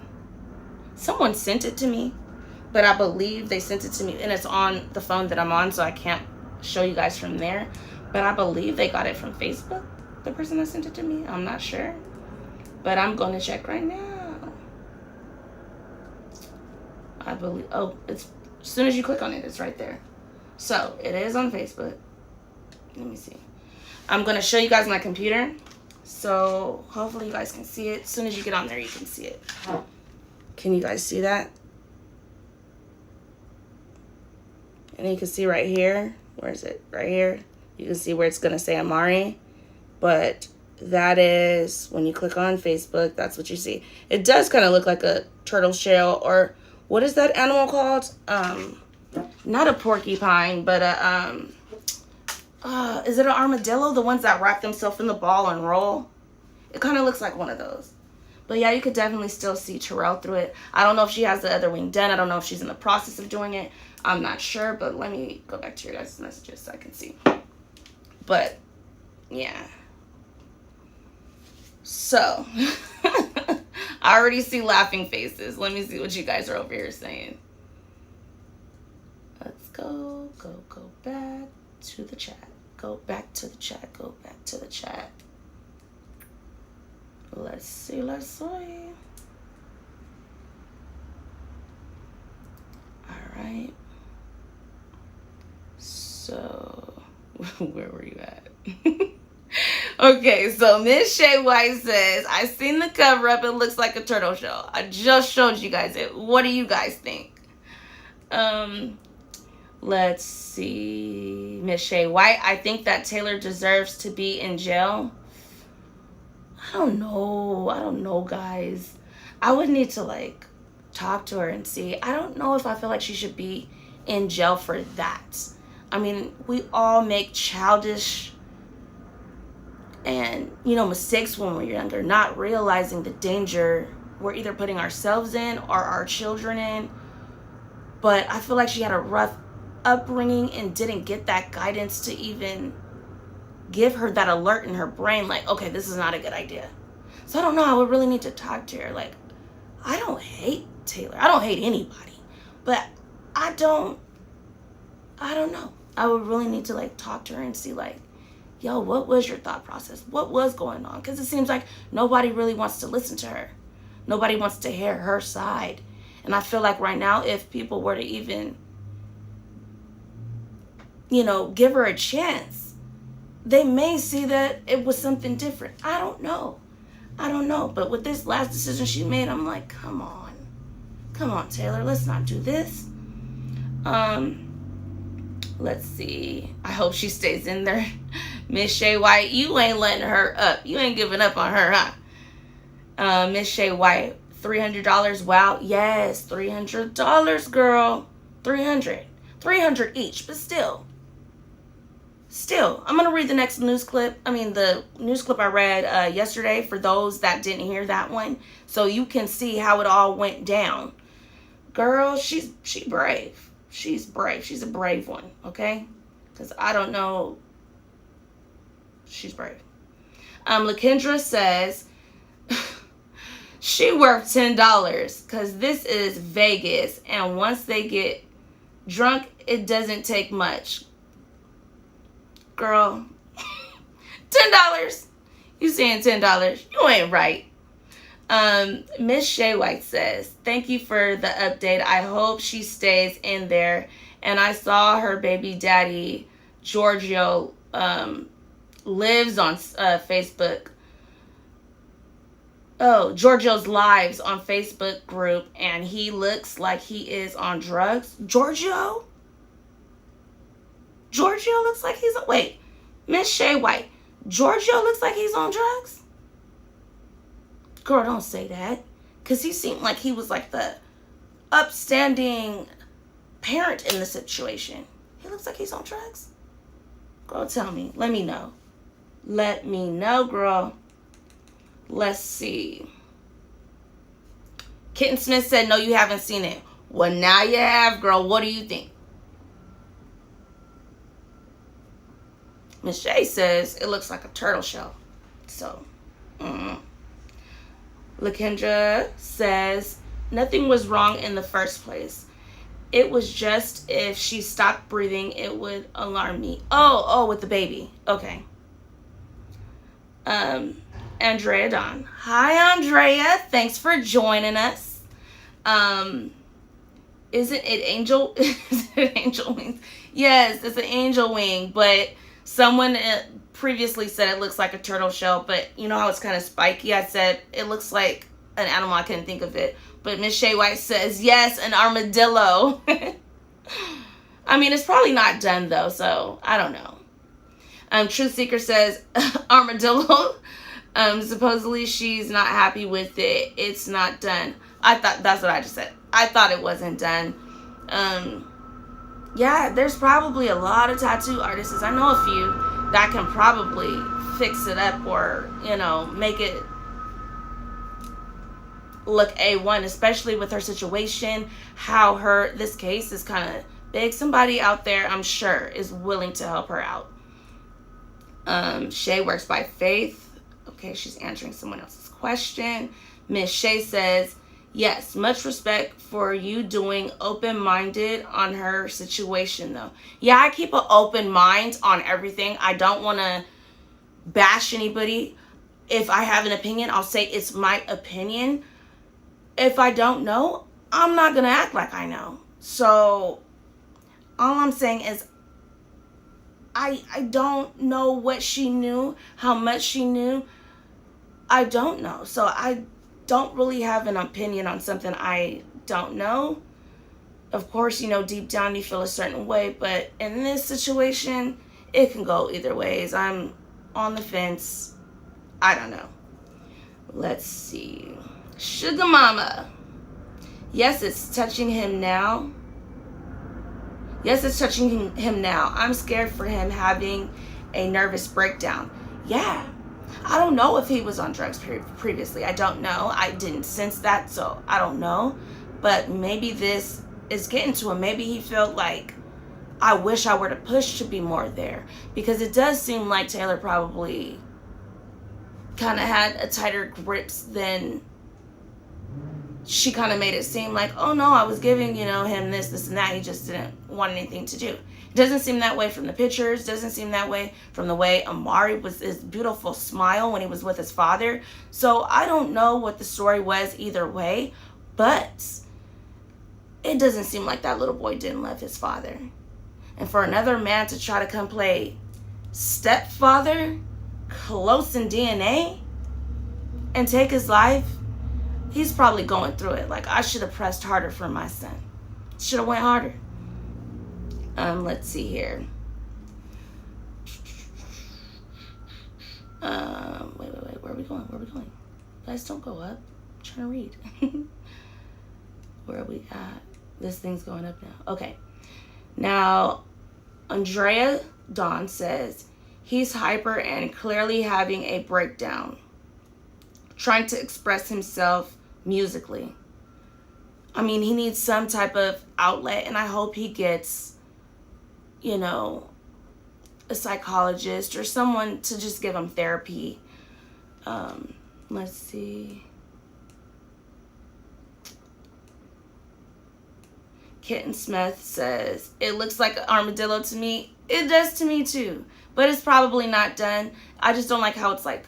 Someone sent it to me, but I believe they sent it to me, and it's on the phone that I'm on, so I can't show you guys from there. But I believe they got it from Facebook, the person that sent it to me. I'm not sure, but I'm going to check right now. I believe, oh, it's, as soon as you click on it, it's right there. So it is on Facebook. Let me see. I'm going to show you guys my computer, so hopefully you guys can see it. As soon as you get on there, you can see it. Can you guys see that? And you can see right here. Where is it? Right here. You can see where it's going to say Amari. But that is, when you click on Facebook, that's what you see. It does kind of look like a turtle shell, or what is that animal called? Not a porcupine, but a, is it an armadillo? The ones that wrap themselves in the ball and roll? It kind of looks like one of those. But yeah, you could definitely still see Terrell through it. I don't know if she has the other wing done. I don't know if she's in the process of doing it. I'm not sure, but let me go back to your guys' messages so I can see. But Yeah. So, I already see laughing faces. Let me see what you guys are over here saying. Let's go back to the chat. Go back to the chat. Go back to the chat. Let's see. All right. So, where were you at? Okay, so Miss Shay White says, I seen the cover up. It looks like a turtle shell. I just showed you guys it. What do you guys think? Let's see. Miss Shay White, I think that Taylor deserves to be in jail. I don't know, guys. I would need to, like, talk to her and see. I don't know if I feel like she should be in jail for that. I mean, we all make childish and, mistakes when we're younger, not realizing the danger we're either putting ourselves in or our children in. But I feel like she had a rough upbringing and didn't get that guidance to even give her that alert in her brain, like, okay, this is not a good idea. So I don't know. I would really need to talk to her. Like, I don't hate Taylor. I don't hate anybody. But I don't know. I would really need to, like, talk to her and see, like, yo, what was your thought process? What was going on? Because it seems like nobody really wants to listen to her. Nobody wants to hear her side. And I feel like right now, if people were to even, give her a chance, they may see that it was something different. I don't know. But with this last decision she made, I'm like, come on, Taylor, let's not do this. Let's see. I hope she stays in there. Miss Shay White, you ain't letting her up. You ain't giving up on her, huh? Miss Shay White, $300. Wow. Yes, $300, girl. $300 each, but still, I'm going to read the next news clip. The news clip I read yesterday for those that didn't hear that one. So you can see how it all went down. Girl, she's brave. She's brave. She's a brave one, okay? Because I don't know. She's brave. LaKendra says, she worth $10 because this is Vegas. And once they get drunk, it doesn't take much. Girl, $10. You saying $10. You ain't right. Miss Shay White says, thank you for the update. I hope she stays in there. And I saw her baby daddy, Giorgio, lives on Facebook. Oh, Giorgio's lives on Facebook group. And he looks like he is on drugs. Giorgio looks like he's... Wait, Miss Shay White. Giorgio looks like he's on drugs? Girl, don't say that. Because he seemed like he was like the upstanding parent in the situation. He looks like he's on drugs? Girl, tell me. Let me know. Let me know, girl. Let's see. Kitten Smith said, no, you haven't seen it. Well, now you have, girl. What do you think? Miss Shay says it looks like a turtle shell. So, LaKendra says nothing was wrong in the first place. It was just if she stopped breathing, it would alarm me. Oh, with the baby. Okay. Andrea Don. Hi, Andrea. Thanks for joining us. Isn't it angel? Is it angel wings? Yes, it's an angel wing, but someone previously said it looks like a turtle shell, but you know how it's kind of spiky? I said it looks like an animal. I couldn't think of it. But Miss Shay White says, yes, an armadillo. It's probably not done, though, so I don't know. Truth Seeker says, armadillo. Supposedly she's not happy with it. It's not done. That's what I just said. I thought it wasn't done. Yeah, there's probably a lot of tattoo artists. I know a few that can probably fix it up or, make it look A1, especially with her situation, how this case is kind of big. Somebody out there, I'm sure, is willing to help her out. Shay works by faith. Okay, she's answering someone else's question. Miss Shay says, yes, much respect for you doing open-minded on her situation, though. Yeah, I keep an open mind on everything. I don't want to bash anybody. If I have an opinion, I'll say it's my opinion. If I don't know, I'm not going to act like I know. So all I'm saying is I don't know what she knew, how much she knew. I don't know. So I don't really have an opinion on something I don't know. Of course, you know, deep down you feel a certain way, but in this situation, it can go either ways. I'm on the fence. I don't know. Let's see. Sugar Mama. Yes, it's touching him now. Yes, it's touching him now. I'm scared for him having a nervous breakdown. Yeah. I don't know if he was on drugs previously. I don't know. I didn't sense that, so I don't know. But maybe this is getting to him. Maybe he felt like, I wish I were to push to be more there. Because it does seem like Taylor probably kind of had a tighter grips than she kind of made it seem like, oh no, I was giving, you know, him this and that. He just didn't want anything to do. It doesn't seem that way from the pictures. Doesn't seem that way from the way Amari was, his beautiful smile when he was with his father. So I don't know what the story was either way, but it doesn't seem like that little boy didn't love his father. And for another man to try to come play stepfather, close in DNA, and take his life, he's probably going through it. Like, I should have pressed harder for my son. Should have went harder. Let's see here. Wait. Where are we going? Guys, don't go up. I'm trying to read. Where are we at? This thing's going up now. Okay. Now, Andrea Dawn says, he's hyper and clearly having a breakdown, trying to express himself musically. I mean, he needs some type of outlet, and I hope he gets, you know, a psychologist or someone to just give him therapy. Let's see. Kitten Smith says, it looks like an armadillo to me. It does to me too, but it's probably not done. I just don't like how it's like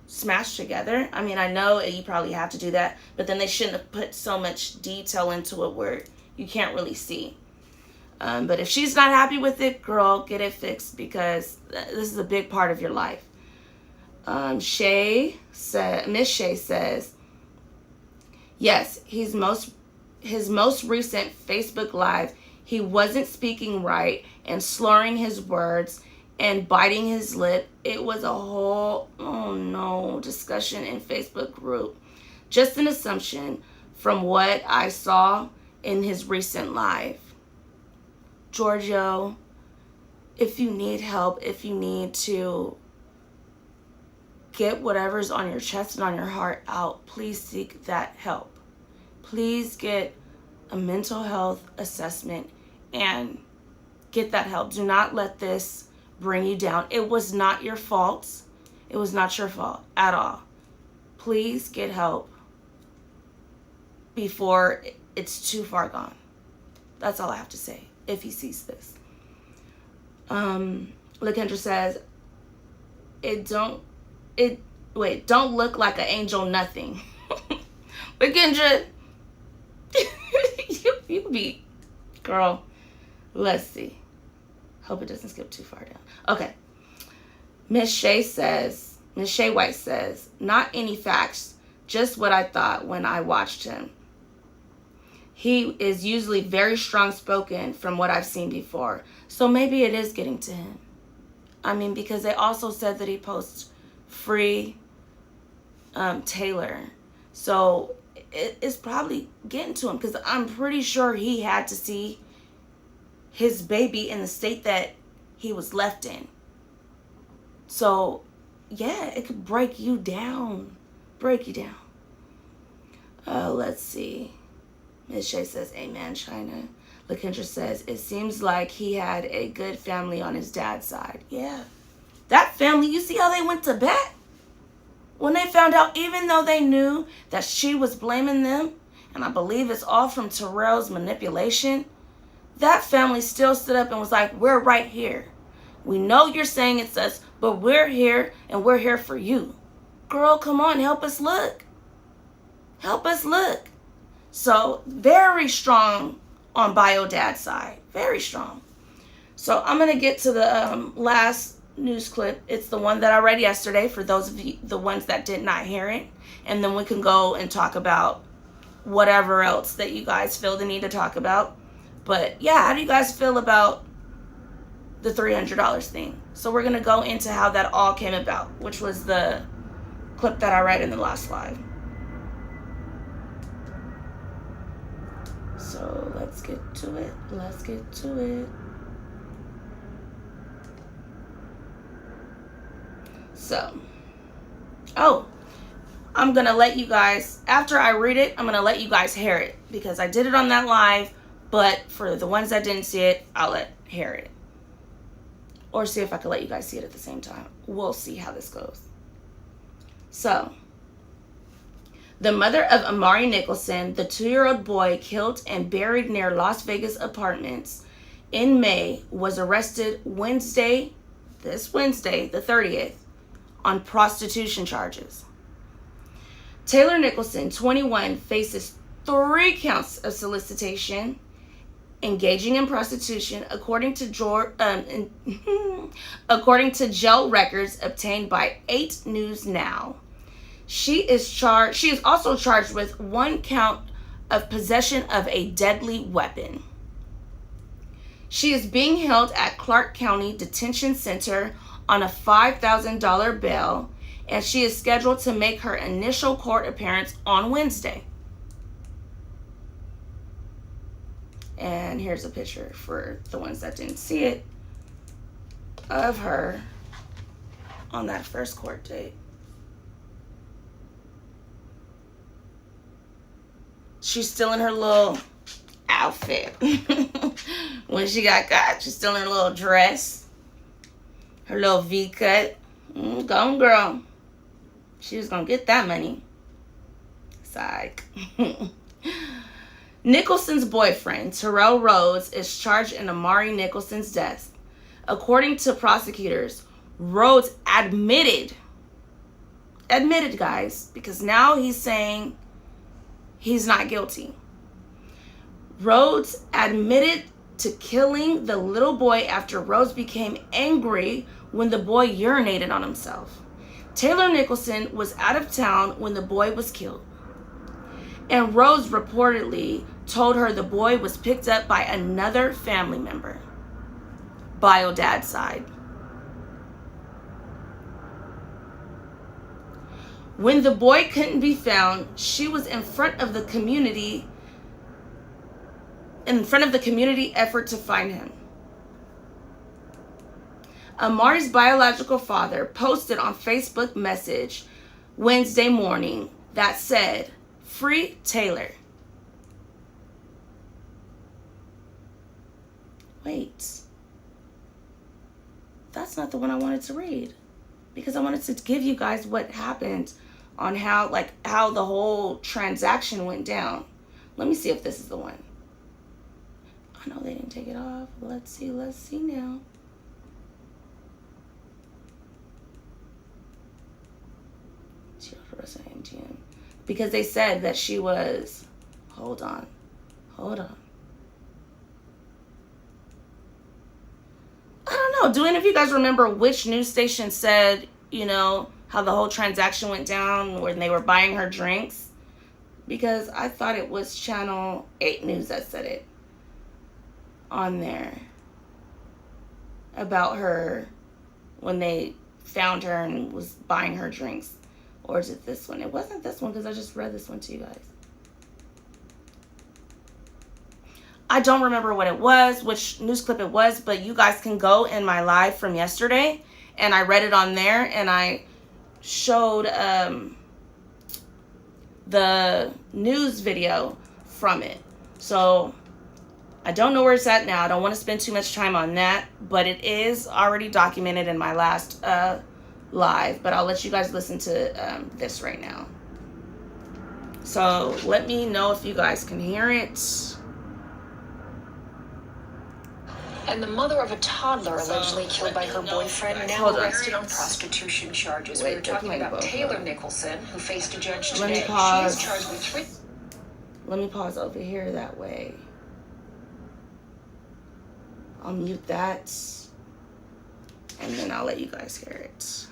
smashed together. I mean, I know you probably have to do that, but then they shouldn't have put so much detail into it where you can't really see. But if she's not happy with it, girl, get it fixed, because this is a big part of your life. Miss Shay says, yes, his most recent Facebook Live, he wasn't speaking right and slurring his words and biting his lip. It was a whole, oh no, discussion in Facebook group. Just an assumption from what I saw in his recent live. Giorgio, if you need help, if you need to get whatever's on your chest and on your heart out, please seek that help. Please get a mental health assessment and get that help. Do not let this bring you down. It was not your fault. It was not your fault at all. Please get help before it's too far gone. That's all I have to say if he sees this. LaKendra says, don't look like an angel nothing. LaKendra, you be, girl, let's see. Hope it doesn't skip too far down. Okay. Miss Shay White says, not any facts, just what I thought when I watched him. He is usually very strong-spoken from what I've seen before. So maybe it is getting to him. I mean, because they also said that he posts free Taylor. So it's probably getting to him, because I'm pretty sure he had to see his baby in the state that he was left in. So, yeah, it could break you down. Let's see. Miss Shay says, amen, China. LaKendra says, it seems like he had a good family on his dad's side. Yeah. That family, you see how they went to bat? When they found out, even though they knew that she was blaming them, and I believe it's all from Terrell's manipulation, that family still stood up and was like, we're right here. We know you're saying it's us, but we're here and we're here for you. Girl, come on, help us look. Help us look. So very strong on Bio Dad's side. Very strong. So I'm going to get to the last news clip. It's the one that I read yesterday for those of you, the ones that did not hear it. And then we can go and talk about whatever else that you guys feel the need to talk about. But yeah, how do you guys feel about the $300 thing? So we're going to go into how that all came about, which was the clip that I read in the last live. So let's get to it. Let's get to it. So, I'm going to let you guys, after I read it, I'm going to let you guys hear it. Because I did it on that live, but for the ones that didn't see it, I'll hear it. Or see if I can let you guys see it at the same time. We'll see how this goes. So, the mother of Amari Nicholson, the 2-year-old boy killed and buried near Las Vegas apartments in May, was arrested this Wednesday, the 30th, on prostitution charges. Taylor Nicholson, 21, faces 3 counts of solicitation, engaging in prostitution, according to jail records obtained by 8 News Now. She is also charged with 1 count of possession of a deadly weapon. She is being held at Clark County Detention Center on a $5,000 bail, and she is scheduled to make her initial court appearance on Wednesday. And here's a picture for the ones that didn't see it of her on that first court date. She's still in her little outfit. When she got caught, she's still in her little dress. Her little V-cut. Go on, girl. She was going to get that money. Psych. Nicholson's boyfriend, Terrell Rhodes, is charged in Amari Nicholson's death. According to prosecutors, Rhodes admitted, guys, because now he's saying he's not guilty. Rhodes admitted to killing the little boy after Rhodes became angry when the boy urinated on himself. Taylor Nicholson was out of town when the boy was killed. And Rhodes reportedly told her the boy was picked up by another family member. Bio Dad's side. When the boy couldn't be found, she was in front of the community effort to find him. Amari's biological father posted on Facebook message Wednesday morning that said, "Free Taylor." Wait. That's not the one I wanted to read. Because I wanted to give you guys what happened on how the whole transaction went down. Let me see if this is the one. I know they didn't take it off. Let's see now. Because they said that she was, hold on. I don't know. Do any of you guys remember which news station said, how the whole transaction went down when they were buying her drinks? Because I thought it was Channel 8 News that said it on there about her when they found her and was buying her drinks. Or is it this one? It wasn't this one because I just read this one to you guys. I don't remember what it was, which news clip it was, but you guys can go in my live from yesterday, and I read it on there, and I showed the news video from it. So I don't know where it's at now. I don't want to spend too much time on that, but it is already documented in my last live. But I'll let you guys listen to this right now. So let me know if you guys can hear it. And the mother of a toddler allegedly killed by her boyfriend, now arrested on prostitution charges. We were talking about Taylor Nicholson, who faced a judge today. Let me pause. She is charged with 3. Let me pause over here that way. I'll mute that, and then I'll let you guys hear it.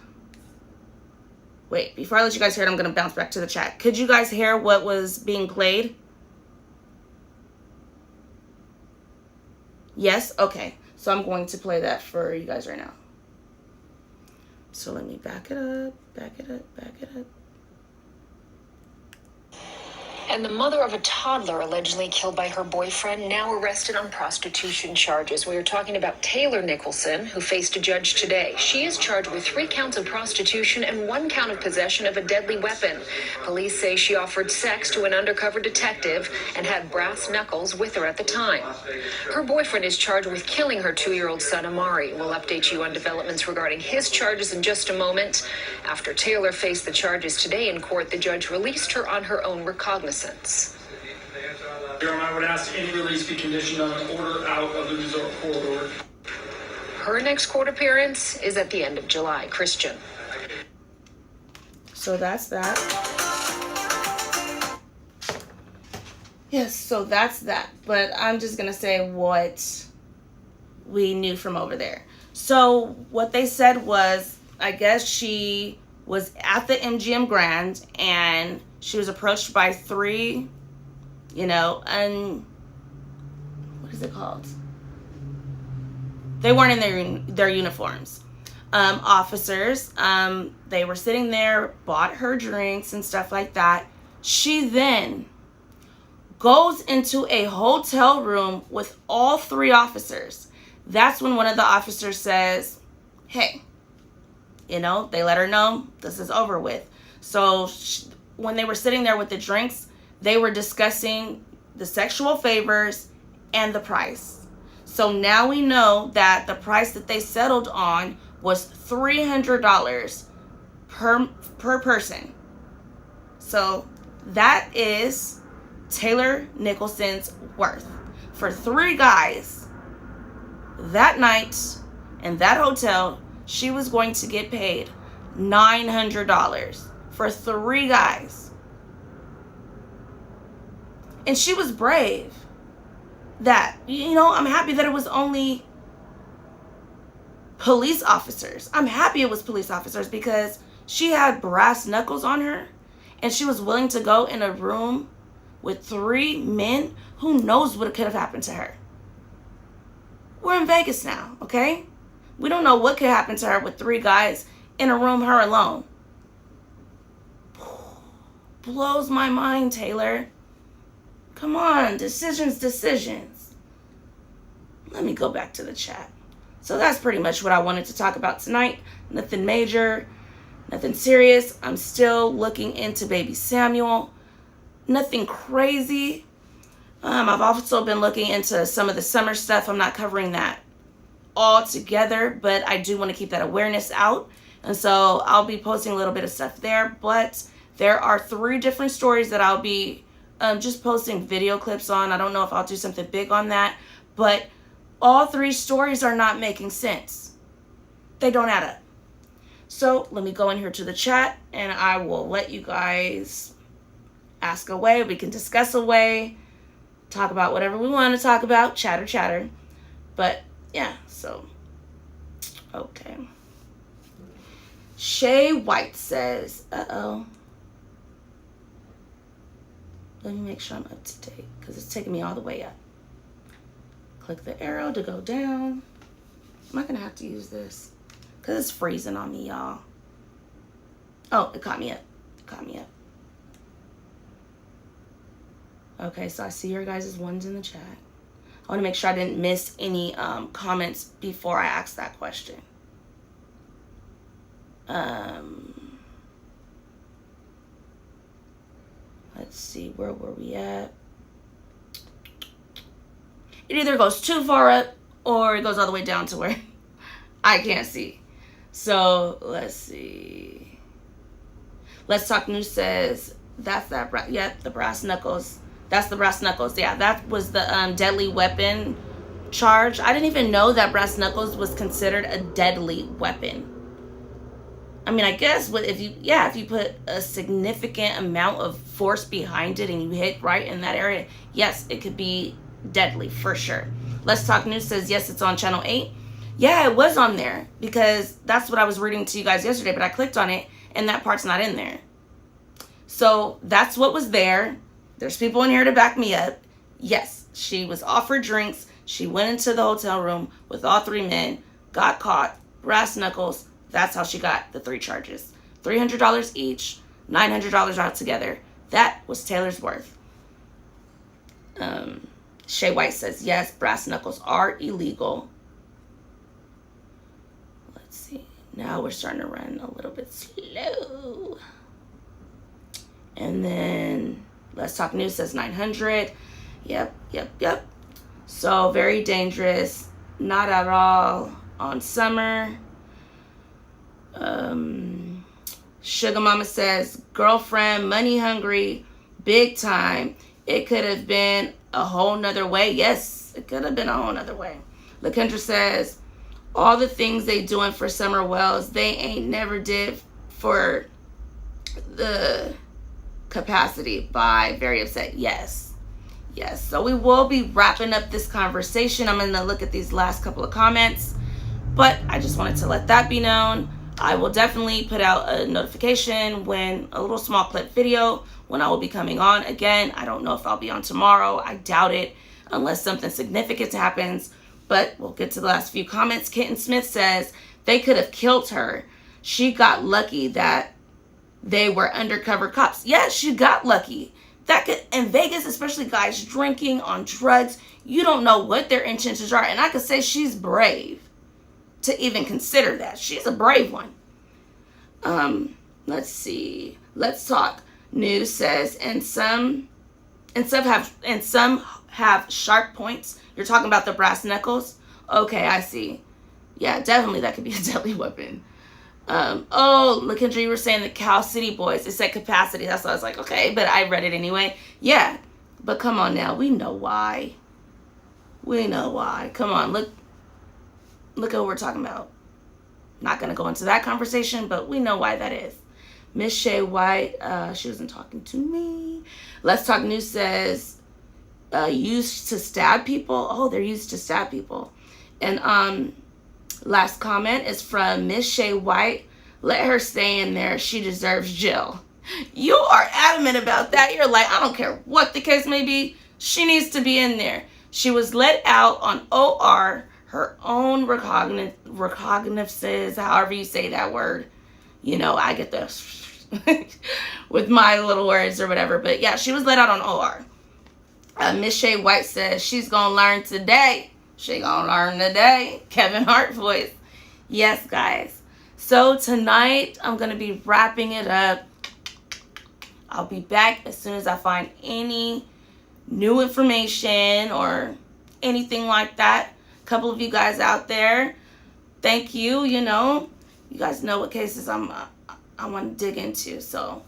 Wait, before I let you guys hear it, I'm going to bounce back to the chat. Could you guys hear what was being played? Yes? Okay. So I'm going to play that for you guys right now. So let me back it up, back it up, back it up. And the mother of a toddler allegedly killed by her boyfriend, now arrested on prostitution charges. We are talking about Taylor Nicholson, who faced a judge today. She is charged with 3 counts of prostitution and 1 count of possession of a deadly weapon. Police say she offered sex to an undercover detective and had brass knuckles with her at the time. Her boyfriend is charged with killing her 2-year-old son, Amari. We'll update you on developments regarding his charges in just a moment. After Taylor faced the charges today in court, the judge released her on her own recognizance. Your Honor, I would ask any release be conditioned on an order out of the resort corridor. Her next court appearance is at the end of July. Christian. So that's that. Yes, so that's that. But I'm just going to say what we knew from over there. So what they said was, I guess she was at the MGM Grand and she was approached by 3, and what is it called? They weren't in their uniforms. Officers. They were sitting there, bought her drinks and stuff like that. She then goes into a hotel room with all 3 officers. That's when one of the officers says, hey, they let her know this is over with. So when they were sitting there with the drinks, they were discussing the sexual favors and the price. So now we know that the price that they settled on was $300 per person. So that is Taylor Nicholson's worth. For 3 guys that night in that hotel, she was going to get paid $900 for 3 guys. And she was brave. That, I'm happy that it was only police officers. I'm happy it was police officers because she had brass knuckles on her and she was willing to go in a room with 3 men. Who knows what could have happened to her? We're in Vegas now, okay? We don't know what could happen to her with 3 guys in a room, her alone. Blows my mind, Taylor. Come on, decisions. Let me go back to the chat. So that's pretty much what I wanted to talk about tonight. Nothing major, nothing serious. I'm still looking into baby Samuel. Nothing crazy. I've also been looking into some of the summer stuff. I'm not covering that all together, but I do want to keep that awareness out. And so I'll be posting a little bit of stuff there, but there are 3 different stories that I'll be just posting video clips on. I don't know if I'll do something big on that, but all 3 stories are not making sense. They don't add up. So let me go in here to the chat and I will let you guys ask away. We can discuss away, talk about whatever we want to talk about, chatter. But yeah, so, okay. Shay White says, uh-oh. Let me make sure I'm up to date because it's taking me all the way up. Click the arrow to go down. Am I going to have to use this? Because it's freezing on me, y'all. Oh, it caught me up. Okay, so I see your guys' ones in the chat. I want to make sure I didn't miss any comments before I asked that question. Let's see, where were we at? It either goes too far up or it goes all the way down to where I can't see. So let's see. Let's Talk News says that's that. Yep, the brass knuckles. That's the brass knuckles. Yeah, that was the deadly weapon charge. I didn't even know that brass knuckles was considered a deadly weapon. I mean, I guess if you put a significant amount of force behind it and you hit right in that area, yes, it could be deadly for sure. Let's Talk News says yes, it's on channel 8. Yeah, it was on there because that's what I was reading to you guys yesterday, but I clicked on it and that part's not in there. So that's what was there. There's people in here to back me up. Yes, she was offered drinks. She went into the hotel room with all 3 men, got caught, brass knuckles. That's how she got the 3 charges. $300 each, $900 altogether. That was Taylor's worth. Shay White says, yes, brass knuckles are illegal. Let's see. Now we're starting to run a little bit slow. And then Let's Talk News says 900. Yep. So very dangerous. Not at all on Summer. Sugar Mama says, girlfriend, money hungry, big time. It could have been a whole nother way. Yes, it could have been a whole nother way. LaKendra says, all the things they doing for Summer Wells, they ain't never did for the capacity. By very upset. Yes. So we will be wrapping up this conversation. I'm going to look at these last couple of comments, but I just wanted to let that be known. I will definitely put out a notification when a little small clip video when I will be coming on again. I don't know if I'll be on tomorrow. I doubt it unless something significant happens, but we'll get to the last few comments. Kitten Smith says they could have killed her. She got lucky that they were undercover cops. Yeah, she got lucky. That could, in Vegas, especially guys drinking on drugs, you don't know what their intentions are. And I could say she's brave to even consider that. She's a brave one. Let's see. Let's Talk News says, and some have sharp points. You're talking about the brass knuckles? Okay, I see. Yeah, definitely that could be a deadly weapon. LaKendra, you were saying the Cal City boys. It said capacity. That's why I was like, okay, but I read it anyway. Yeah, but come on now. We know why. Come on, look at what we're talking about. Not going to go into that conversation, but we know why that is. Miss Shay White, she wasn't talking to me. Let's Talk News says, used to stab people. Oh, they're used to stab people. And last comment is from Miss Shay White. Let her stay in there. She deserves jail. You are adamant about that. You're like, I don't care what the case may be. She needs to be in there. She was let out on OR, her own recognizances, however you say that word. You know, I get this with my little words or whatever. But yeah, she was let out on OR. Miss Shay White says she's going to learn today. She gonna learn today. Kevin Hart voice. Yes, guys. So tonight, I'm going to be wrapping it up. I'll be back as soon as I find any new information or anything like that. A couple of you guys out there, thank you. You know, you guys know what cases I want to dig into. So,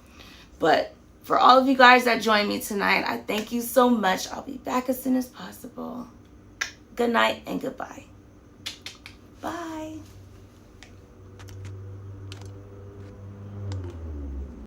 but for all of you guys that joined me tonight, I thank you so much. I'll be back as soon as possible. Good night and goodbye.